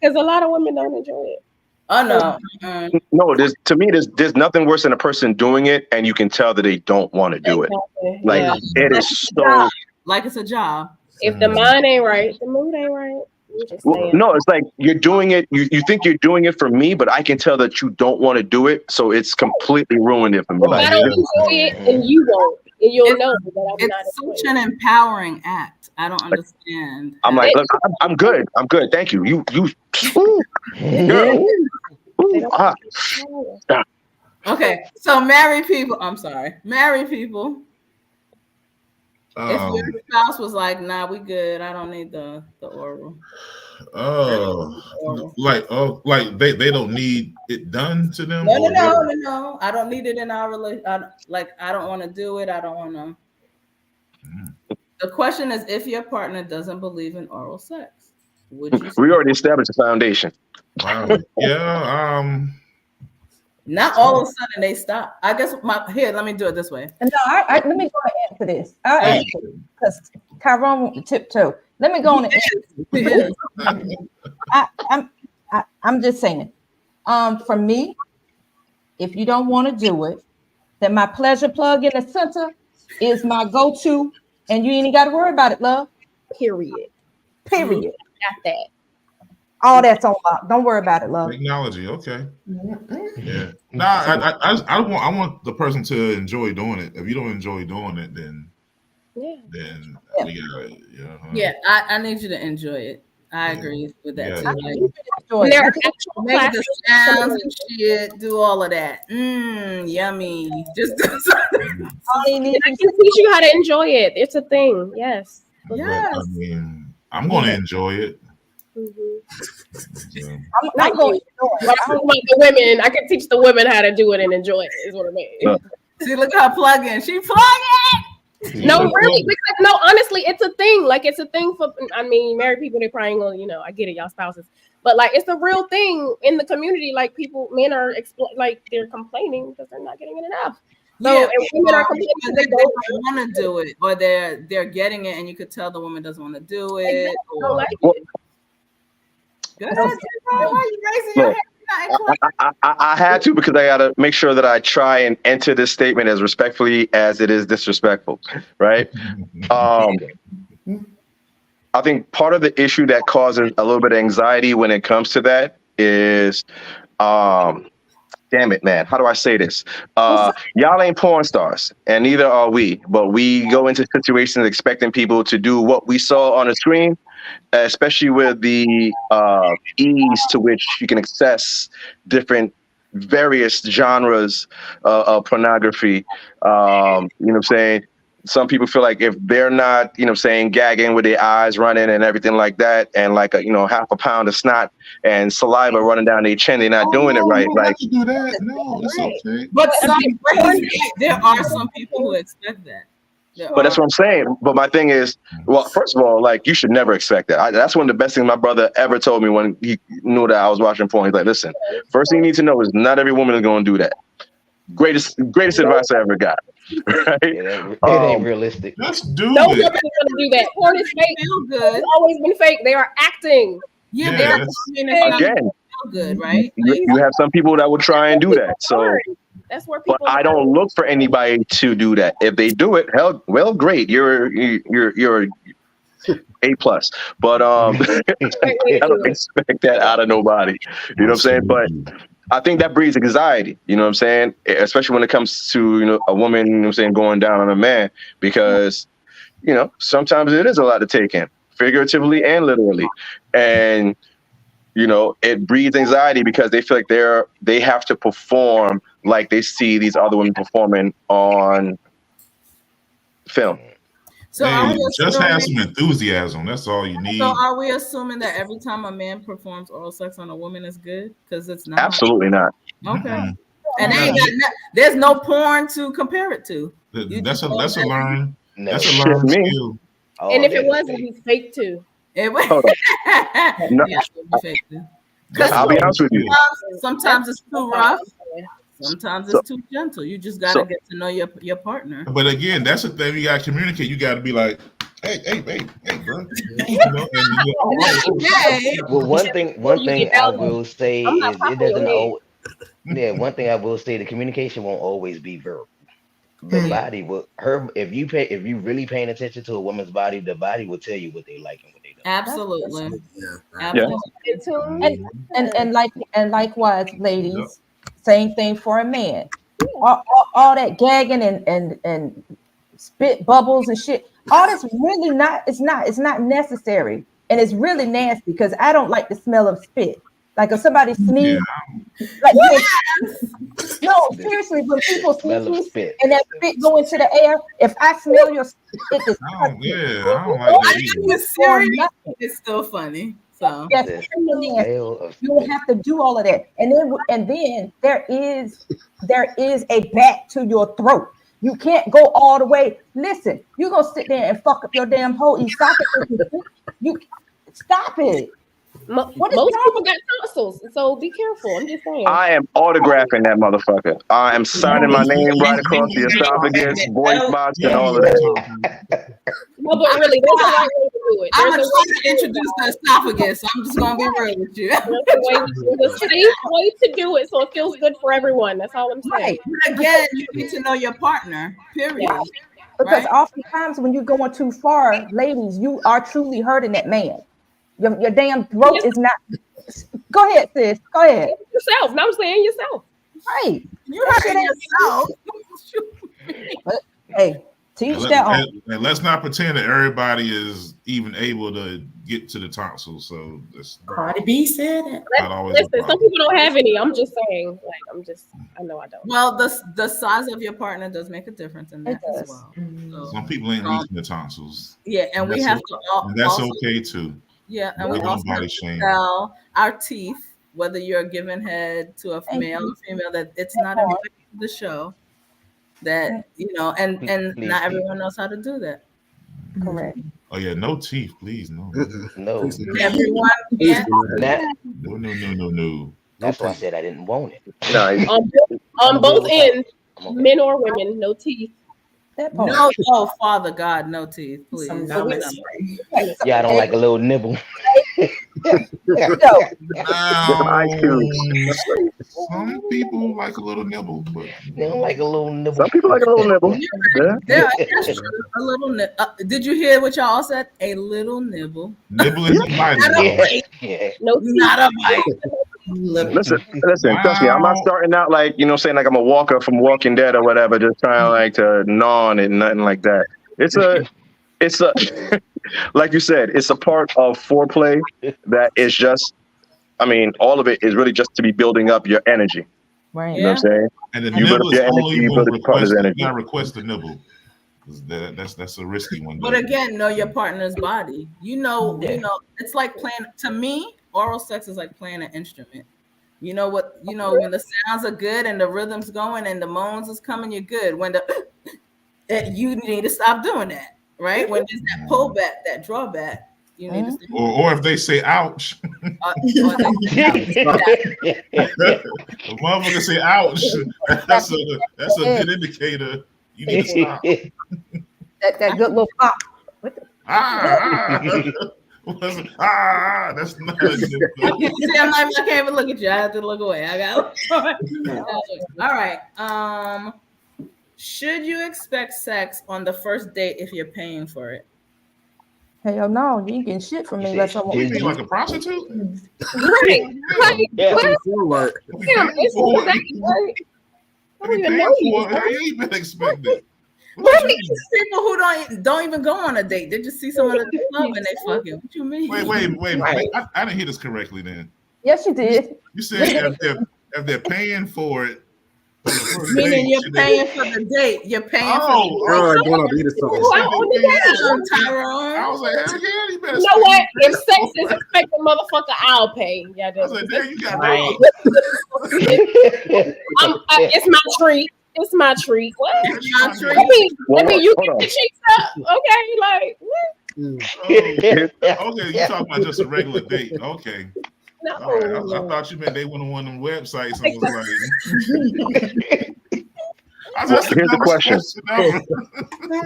because a lot of women don't enjoy it. Oh no. No, there's nothing worse than a person doing it and you can tell that they don't want to do it. Like it is so like it's a job. If the mind ain't right, the mood ain't right. No, it's like you're doing it. You think you're doing it for me, but I can tell that you don't want to do it, so it's completely ruined it for me. I don't enjoy it, and you won't, and you'll know that I'm not. It's such an empowering act. I don't understand. I'm like, look, I'm good. I'm good. Thank you. You. Girl. Okay, so married people. I'm sorry, married people. If your spouse was like, "Nah, we good. I don't need the oral." Like they don't need it done to them. No. I don't need it in our relationship. I don't want to do it. I don't want to. The question is, if your partner doesn't believe in oral sex, would you? We already established the foundation. Yeah. Not all of a sudden they stop. I guess let me do it this way. No, let me go and answer this. I'll answer because Tyrone went to tiptoe. Let me go on and answer. I'm just saying. For me, if you don't want to do it, then my pleasure plug in the center is my go-to, and you ain't got to worry about it, love. Period. Got that. All that's on lock. Don't worry about it, love. Technology, okay. Yeah. Nah, I want the person to enjoy doing it. If you don't enjoy doing it, then we gotta, Yeah, I need you to enjoy it. I agree with that too. Make the sounds and shit, do all of that. Yummy. Just do something. I can teach you how to enjoy it. It's a thing. Yes. Yes. I mean, I'm gonna enjoy it. I'm going to the women. I can teach the women how to do it and enjoy it. Is what I mean. See, look at her plug-in. She plugging. No, really, because no, honestly, it's a thing. Like it's a thing for. I mean, married people. They probably gonna, I get it, y'all spouses, but like it's a real thing in the community. Like men are they're complaining because they're not getting it enough. So and women are complaining because they don't want to do it, or they're getting it, and you could tell the woman doesn't want to do it. Exactly. Don't like it. Good. Why are you raising your hand? I had to because I got to make sure that I try and enter this statement as respectfully as it is disrespectful, right? I think part of the issue that causes a little bit of anxiety when it comes to that is, damn it, man, how do I say this? Y'all ain't porn stars, and neither are we, but we go into situations expecting people to do what we saw on the screen, especially with the ease to which you can access different various genres of pornography. You know what I'm saying? Some people feel like if they're not, gagging with their eyes running and everything like that, and like half a pound of snot and saliva running down their chin, they're not doing it right. Like do that. No, it's okay. But there are some people who expect that. But that's what I'm saying. But my thing is, well, first of all, like you should never expect that. That's one of the best things my brother ever told me when he knew that I was watching porn. He's like, listen, first thing you need to know is not every woman is going to do that. Greatest advice I ever got. Right? It ain't realistic. Just do no it. woman's going to do that. Porn is fake. It's always been fake. They are acting. Yeah, again. Good, right? You have some people that will try and do that. So That's where people. But I don't look for anybody to do that. If they do it, hell, well, great. You're A+. But I don't expect that out of nobody. You know what I'm saying? But I think that breeds anxiety. You know what I'm saying? Especially when it comes to a woman. You know what I'm saying, going down on a man, because sometimes it is a lot to take in, figuratively and literally, and it breeds anxiety because they feel like they have to perform like they see these other women performing on film. So just have some enthusiasm. That's all you need. So are we assuming that every time a man performs oral sex on a woman is good? Because it's not. Absolutely not. Okay. Mm-hmm. And there's no porn to compare it to. That's a learn. No. That's a learned skill. And if it wasn't, he's fake too. It was. No. Yeah, I'll be honest with you. Sometimes it's too rough. Sometimes it's too gentle. You just gotta get to know your partner. But again, that's the thing. You gotta communicate. You gotta be like, hey, bro. Well, one thing I will say is it doesn't always. Yeah, one thing I will say, the communication won't always be verbal. The body will if you really paying attention to a woman's body, the body will tell you what they like and what they don't. Absolutely. Absolutely. And likewise, ladies, same thing for a man. All that gagging and spit bubbles and shit. All that's really it's not necessary, and it's really nasty because I don't like the smell of spit. Like if somebody sneezes, no, seriously, when people sneeze and that spit go into the air, if I smell your spit, I don't like that. It's still funny. So yes, you don't have to do all of that, and then there is a back to your throat. You can't go all the way. Listen, you're gonna sit there and fuck up your damn whole esophagus. You stop it. Most people got tonsils, so be careful. I'm just saying. I am autographing that motherfucker. I am signing my name right across the esophagus, voice box, and all of that. No, but really, there's a right way to do it. I'm gonna try to introduce the esophagus. I'm just gonna be real with you. There's a safe way to do it, so it feels good for everyone. That's all I'm saying. But again, you need to know your partner. Period. Because oftentimes when you're going too far, ladies, you are truly hurting that man. Your damn throat is not. Go ahead, sis. Go ahead. Yourself. No, I'm saying yourself. Right. You hurting yourself. Hey, teach that on. And let's not pretend that everybody is even able to get to the tonsils. So Cardi B said it. Listen, some people don't have any. I'm just saying. I know I don't. Well, the size of your partner does make a difference in that as well. So, some people ain't reaching the tonsils. Yeah, and we have to. And that's okay too. Yeah, and we also have to tell our teeth, whether you're giving head to a male or female, that it's not a the show. That and not everyone knows how to do that. Correct. Oh yeah, no teeth, please, no. No. Everyone. No. That's why I said I didn't want it. On both ends, men or women, no teeth. No, oh Father God, no teeth, please. Yeah, I don't like a little nibble. Some people like a little nibble, but they don't like a little nibble. Some people like a little nibble. Yeah, a little nibble. Did you hear what y'all said? A little nibble. Nibble is a bite. No, not a bite. Listen, trust me, I'm not starting out like, saying like I'm a walker from Walking Dead or whatever, just trying like to gnaw on it, nothing like that. It's a like you said, it's a part of foreplay that is just, all of it is really just to be building up your energy. Right. You know what I'm saying? And the nibble is only you gotta request the nibble. That's a risky one. But again, know your partner's body. It's like playing. To me, oral sex is like playing an instrument. You know what? When the sounds are good and the rhythm's going and the moans is coming, you're good. When you need to stop doing that, right? When there's that pullback, that drawback, you need to stop. Or if they say ouch. The motherfucker say ouch. That's a good indicator. You need to stop. That good little pop. That's not a good thing. See, I can't even look at you. I have to look away. I got. All right. Should you expect sex on the first date if you're paying for it? Hell no, you getting shit from me. Let's you mean like a prostitute? Right. Yeah. What? Damn, it's right. I don't even know you. How you even expecting? People who don't even go on a date. They just see someone at the club and they fucking. What you mean? Wait. Right. I didn't hear this correctly then. Yes, you did. You said if they're paying for it. Meaning you're paying for the date. You're paying for the Tyrone. I was like, hell yeah, you better. You know what? If sex is expected, motherfucker, I'll pay. Yeah, I was like, damn, you got it's my treat. It's my treat. What? It's my treat. I mean, you get the cheeks up. Okay, like what? Okay, you talking about just a regular date. Okay. No. Right. I thought you meant they went on one of them websites. I was like, here's the question,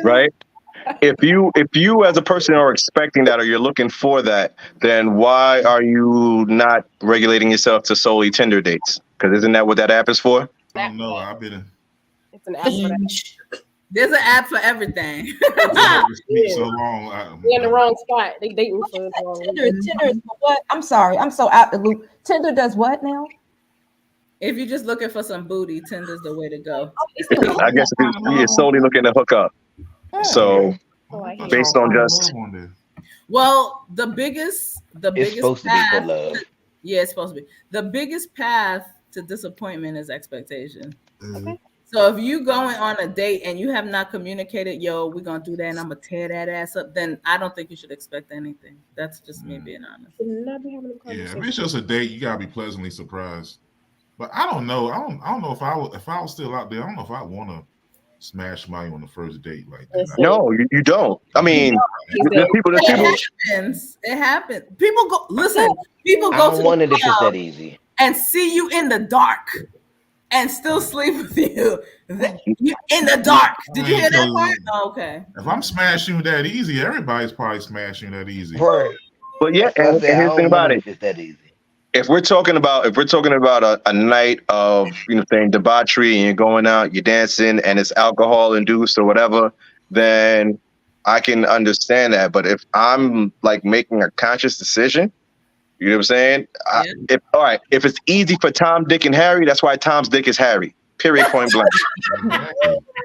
right? If you as a person are expecting that or you're looking for that, then why are you not regulating yourself to solely Tinder dates? Because isn't that what that app is for? I don't know. I've been. It's an app for that. There's an app for everything. So long. You're in the wrong spot. They dating for Tinder what? I'm sorry. I'm so out the loop. Tinder does what now? If you're just looking for some booty, Tinder's the way to go. I guess if you're solely looking to hook up. So based on just the biggest supposed path to be for love. Yeah, it's supposed to be. The biggest path to disappointment is expectation. Okay. So if you going on a date and you have not communicated, we're gonna do that and I'm gonna tear that ass up, then I don't think you should expect anything. That's just me being honest. Yeah, if it's just a date, you gotta be pleasantly surprised. But I don't know. I don't know if I was still out there. I don't know if I want to smash somebody on the first date like that. No, you don't. I mean, there's people. It happens. People go. Listen. People go to the club that easy and see you in the dark. And still sleep with you in the dark. Did you hear that part? Oh, okay. If I'm smashing you that easy, everybody's probably smashing that easy. Right. But yeah, and here's the thing about it. It's that easy. If we're talking about a night of saying debauchery and you're going out, you're dancing, and it's alcohol induced or whatever, then I can understand that. But if I'm like making a conscious decision. You know what I'm saying? Yeah. If it's easy for Tom, Dick, and Harry, that's why Tom's dick is Harry. Period. Point blank.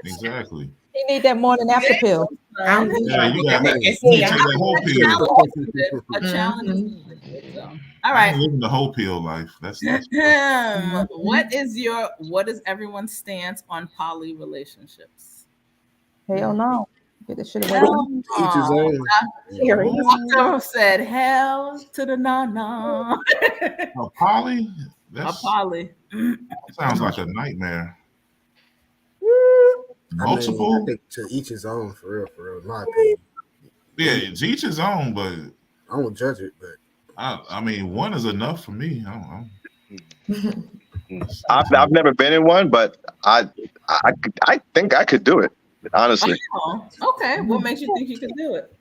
Exactly. You need that morning after pill. Yeah, you got that whole pill. A challenge. All right. Living the whole pill life. That's what is everyone's stance on poly relationships? Hell no. Get this shit away. Walker said, "Hell to the no." A poly? A poly. Sounds like a nightmare. Multiple? I think to each his own, for real, in my opinion. Yeah, to each his own, but I won't judge it. But I mean, one is enough for me. I've never been in one, but I think I could do it. Honestly. Oh, okay. What makes you think you can do it?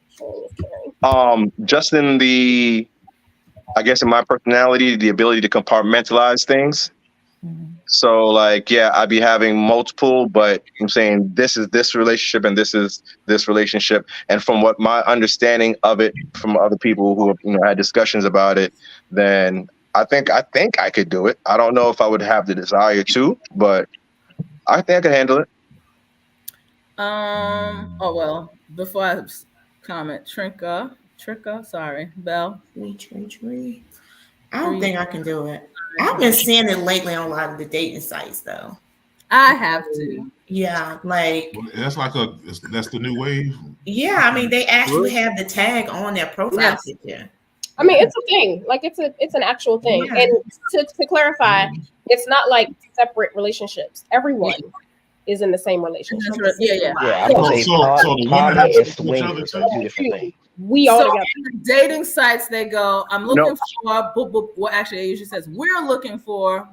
Just in in my personality, the ability to compartmentalize things. Mm-hmm. So I'd be having multiple, but I'm saying this is this relationship and this is this relationship. And from what my understanding of it from other people who have, had discussions about it, then I think I could do it. I don't know if I would have the desire to, but I think I could handle it. Before I comment, Trinka, sorry, Belle. I don't think I can do it. I've been seeing it lately on a lot of the dating sites, though. I have to. Yeah, that's that's the new wave. Yeah, I mean they actually have the tag on their profile picture. I mean, it's a thing. It's an actual thing. Yeah. And to clarify, it's not like separate relationships. Everyone is in the same relationship. Yeah. I would say poly and swing are two different things. We all together. In dating sites, they go, I'm looking for, well, actually, it usually says, we're looking for,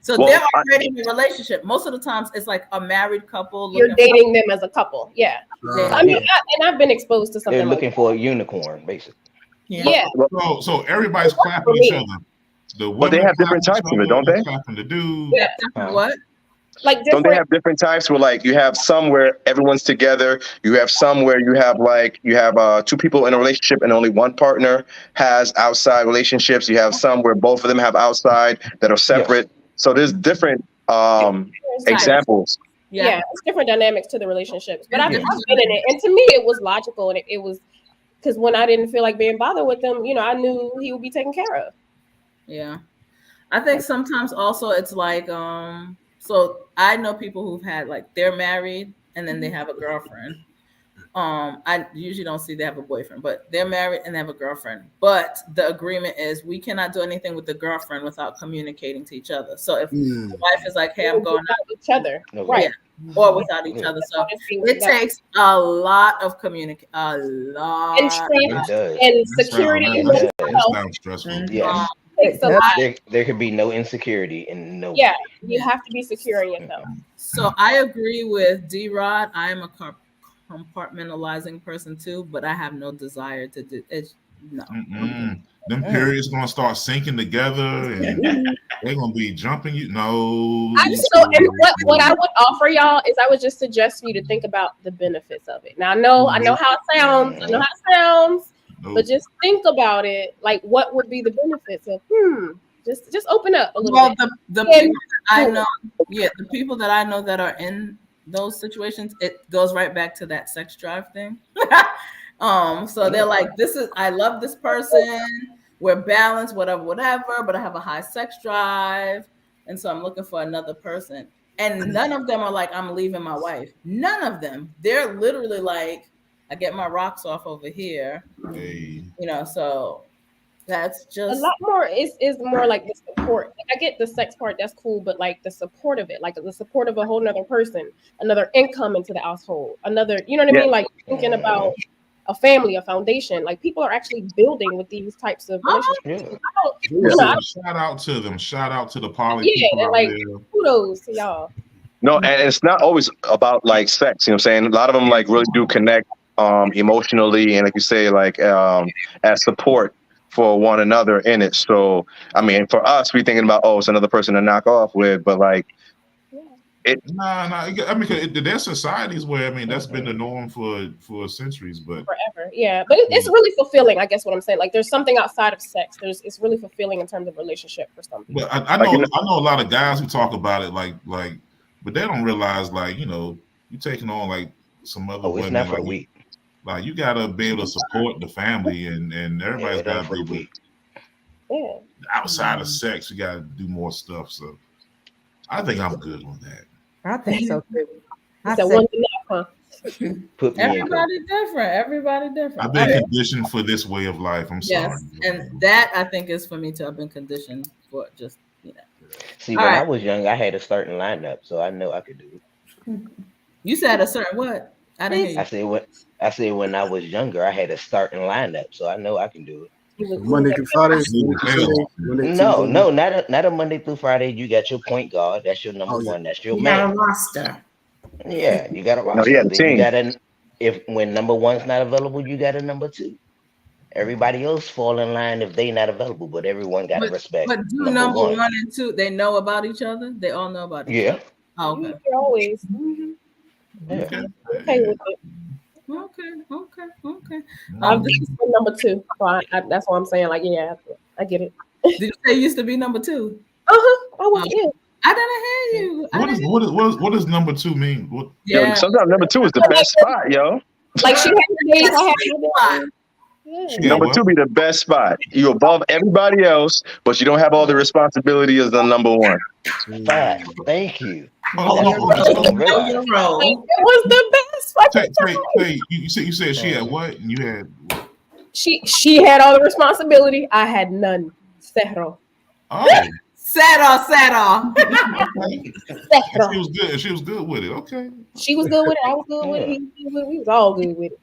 So they're already in a relationship. Most of the times, it's like a married couple. You're dating them as a couple. Yeah. I mean, I've been exposed to something. They're looking for a unicorn, basically. Yeah. So everybody's clapping each other. But they have different types of it, don't they? Clapping the dude. Yeah. What? Like don't they have different types where like you have some where everyone's together, you have some where you have two people in a relationship and only one partner has outside relationships, you have some where both of them have outside that are separate. Yes. So there's different examples. Yeah, it's different dynamics to the relationships. But I've been in it, and to me it was logical, and it was because when I didn't feel like being bothered with them, you know, I knew he would be taken care of. Yeah. I think sometimes also it's like so I know people who've had like they're married and then they have a girlfriend. I usually don't see they have a boyfriend, but they're married and they have a girlfriend. But the agreement is we cannot do anything with the girlfriend without communicating to each other. So if the wife is like, "Hey, I'm going out with each other," right, or without each other, so it takes a lot of communication, a lot, and strength and security. Sounds stressful. Yes. There could be no insecurity and no. Yeah, you have to be secure in yourself. So I agree with D-Rod. I am a compartmentalizing person too, but I have no desire to do it. No. Them periods gonna start syncing together, and they're gonna be jumping you. No. And what I would offer y'all is I would just suggest for you to think about the benefits of it. Now I know how it sounds. But just think about it. Like, what would be the benefits of? Just open up a little bit. The people I know, the people that I know that are in those situations, it goes right back to that sex drive thing. So they're like, I love this person. We're balanced, whatever, but I have a high sex drive, and so I'm looking for another person. And none of them are like, I'm leaving my wife. None of them. They're literally like, I get my rocks off over here. Hey. You know, so that's just a lot more is more like the support. Like, I get the sex part, that's cool, but like the support of it, like the support of a whole nother person, another income into the household, another, you know what I mean? Like thinking about a family, a foundation. Like people are actually building with these types of relationships. Shout out to them. Shout out to the poly people out like there. Kudos to y'all. No, and it's not always about like sex, you know what I'm saying? A lot of them like really do connect emotionally, and like you say, like as support for one another in it. So I mean, for us, we thinking about it's another person to knock off with, but like I mean, there's societies where that's been the norm for centuries, but forever. Yeah, but it's really fulfilling. I guess what I'm saying, like there's something outside of sex. It's really fulfilling in terms of relationship for some people. But I know a lot of guys who talk about it like, but they don't realize like you're taking on like some other women. It's not for weak. Like you gotta be able to support the family, and everybody's gotta be outside of sex. You gotta do more stuff. So I think I'm good on that. I think so too. Everybody different. I've been conditioned for this way of life. I'm sorry. And that I think is for me to have been conditioned for just See, when I was young, I had a certain lineup, so I know I could do it. You said a certain what? I didn't hear you. I said when I was younger, I had a starting lineup, so I know I can do it. Monday through Friday? No, not a Monday through Friday. You got your point guard. That's your number one. That's your man. Got a roster. Yeah, you got a roster. You got when number one's not available, you got a number two. Everybody else fall in line if they not available, but everyone got to respect. But do number one and two, they know about each other? They all know about each other? Oh, okay. Always. Okay. Okay with it. Okay. This is number two. So that's why I'm saying, like, I get it. Did you say you used to be number two? I was. I didn't hear you. What does number two mean? Yo, sometimes number two is the best spot, yo. Like she had number two be the best spot. You above everybody else, but you don't have all the responsibility as the number one. Thank you. It was the best. Wait, you said she had what? And you had what? She had all the responsibility. I had none. Cero. Oh. Cero. She was good. She was good with it. Okay. She was good with it. I was good with it. We was all good with it.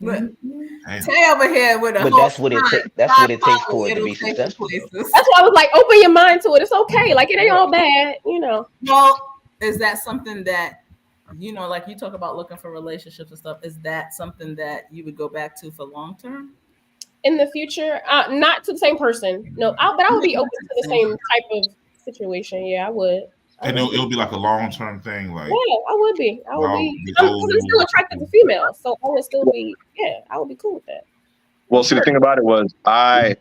Tay over here with a. But that's what it takes. That's what it takes for it to be successful. That's why I was like, open your mind to it. It's okay. Like it ain't all bad, Well, is that something that like you talk about looking for relationships and stuff? Is that something that you would go back to for long term? In the future, not to the same person. No, but I would be open to the same type of situation. Yeah, I would. And it'll be like a long-term thing, like I would be. I'm still attracted to females, so I would still be. Yeah, I would be cool with that. Well, see, the thing about it was, I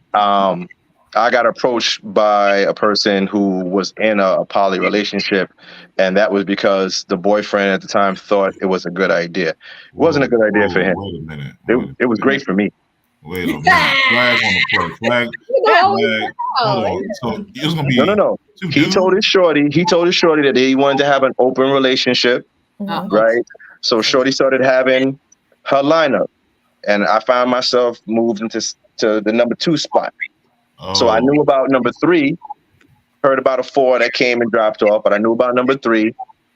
got approached by a person who was in a poly relationship, and that was because the boyfriend at the time thought it was a good idea. It wasn't a good idea for him. Wait a minute. It was great for me. Wait a minute. Flag on the play. Flag. Hold on. So it was gonna be no. He told his shorty that he wanted to have an open relationship, right? So shorty started having her lineup, and I found myself moved into the number 2 spot. So I knew about number 3, heard about a 4 that came and dropped off, but I knew about number 3,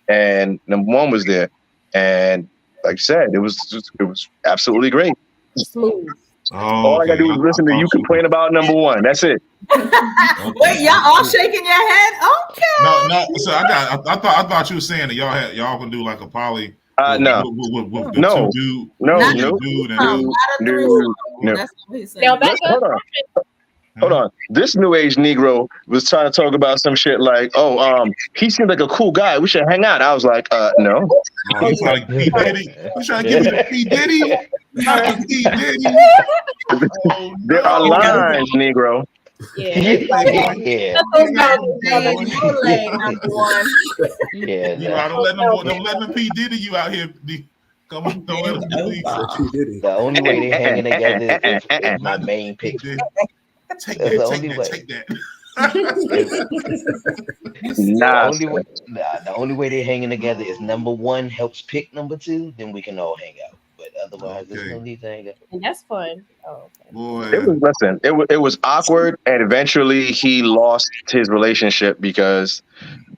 and number 1 was there. And like I said, it was absolutely great. Smooth. All I gotta do is listen to you complain about number 1. That's it. Wait, y'all all shaking your head? Okay. No. So I thought you were saying that y'all gonna do like a poly. No. With No. Dude. No. Hold on. This new age Negro was trying to talk about some shit like, he seemed like a cool guy. We should hang out. I was like, no. He's trying to P. Diddy. He's trying to give me the P. Diddy. There are lines, Negro. Yeah. Don't let them P. Diddy you out here. Come on, don't let them The only way they're hanging together is my main picture. Take that. The only way they're hanging together is number 1 helps pick number 2, then we can all hang out. But otherwise, there's no need to hang out. And that's fun. Oh, okay. It was awkward, and eventually he lost his relationship because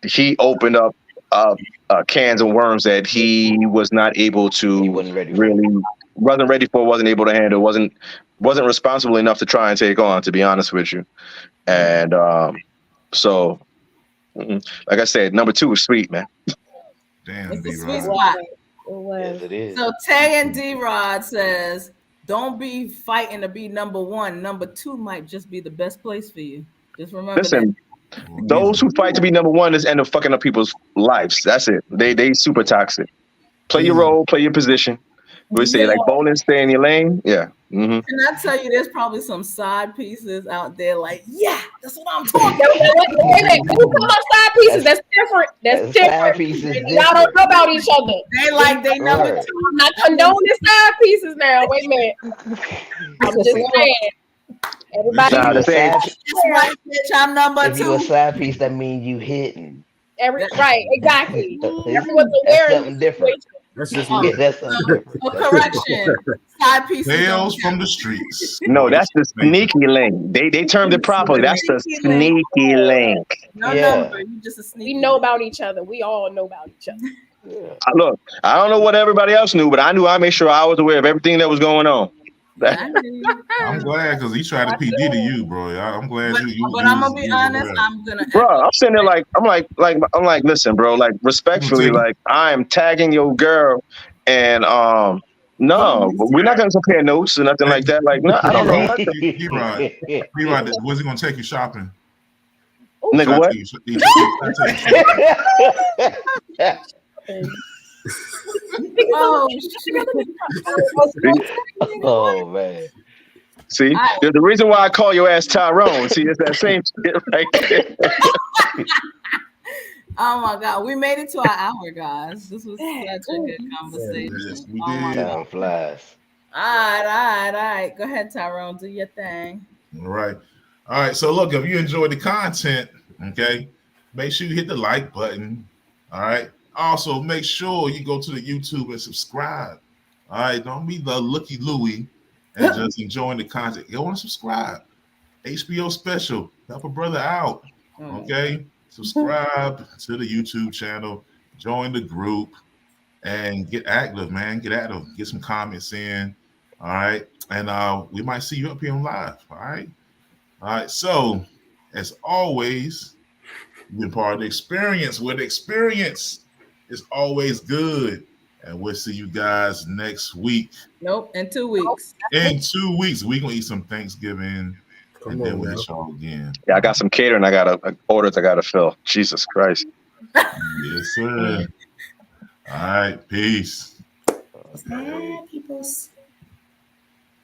he opened up cans of worms that he was not able to wasn't ready for, wasn't able to handle, wasn't responsible enough to try and take on, to be honest with you. And so, like I said, number 2 is sweet, man. Damn, it's a sweet spot. Yes, it is. So Tay and D-Rod says, don't be fighting to be number 1. Number 2 might just be the best place for you. Just remember that. Those who fight to be number 1 just end up fucking up people's lives. That's it. They super toxic. Play your role, play your position. We say like bowling, stay in your lane. Yeah. Can I tell you, there's probably some side pieces out there like, that's what I'm talking about. Wait. When you talk about side pieces, that's different. That's different. Y'all don't know about each other. They number 2. I'm not condoning side pieces now. Wait a minute. I'm just saying. Everybody, I'm number 2. If you're a side piece, that means you hitting. Right, exactly. Everyone's aware of something different. That's just that's something correction. Side pieces. Tales from the streets. No, that's the sneaky link. They termed it properly. That's the sneaky link. No number. You just a sneaky. We know about each other. We all know about each other. Look, I don't know what everybody else knew, but I knew I made sure I was aware of everything that was going on. I'm glad because he tried to PD to you, bro. I'm glad you. But I'm gonna be honest. I'm sitting there I'm like, listen, bro. Like respectfully, like I am tagging your girl, and no, we're not gonna compare notes or nothing like that. Like no, I don't know. D-Rod, where's he gonna take you shopping? Nigga, what? Oh man. See, there's the reason why I call your ass Tyrone. See, it's that same shit right there. Oh my God, we made it to our hour, guys. This was such a good conversation. Yes, we did. Time flies. All right. Go ahead, Tyrone. Do your thing. All right. So look, if you enjoyed the content, okay, make sure you hit the like button. All right. Also, make sure you go to the YouTube and subscribe. All right, don't be the looky Louie and just enjoying the content. Go and subscribe. HBO special, help a brother out. Okay, subscribe to the YouTube channel, join the group, and get active, man. Get active. Get some comments in. All right. And we might see you up here on live. All right. All right. So, as always, you've been part of the experience. Where the experience is always good. And we'll see you guys next week. Nope, in 2 weeks. In 2 weeks, we're going to eat some Thanksgiving. And then we'll hit y'all again. Yeah, I got some catering. I got orders I got to fill. Jesus Christ. Yes, sir. All right. Peace. Bye, peoples.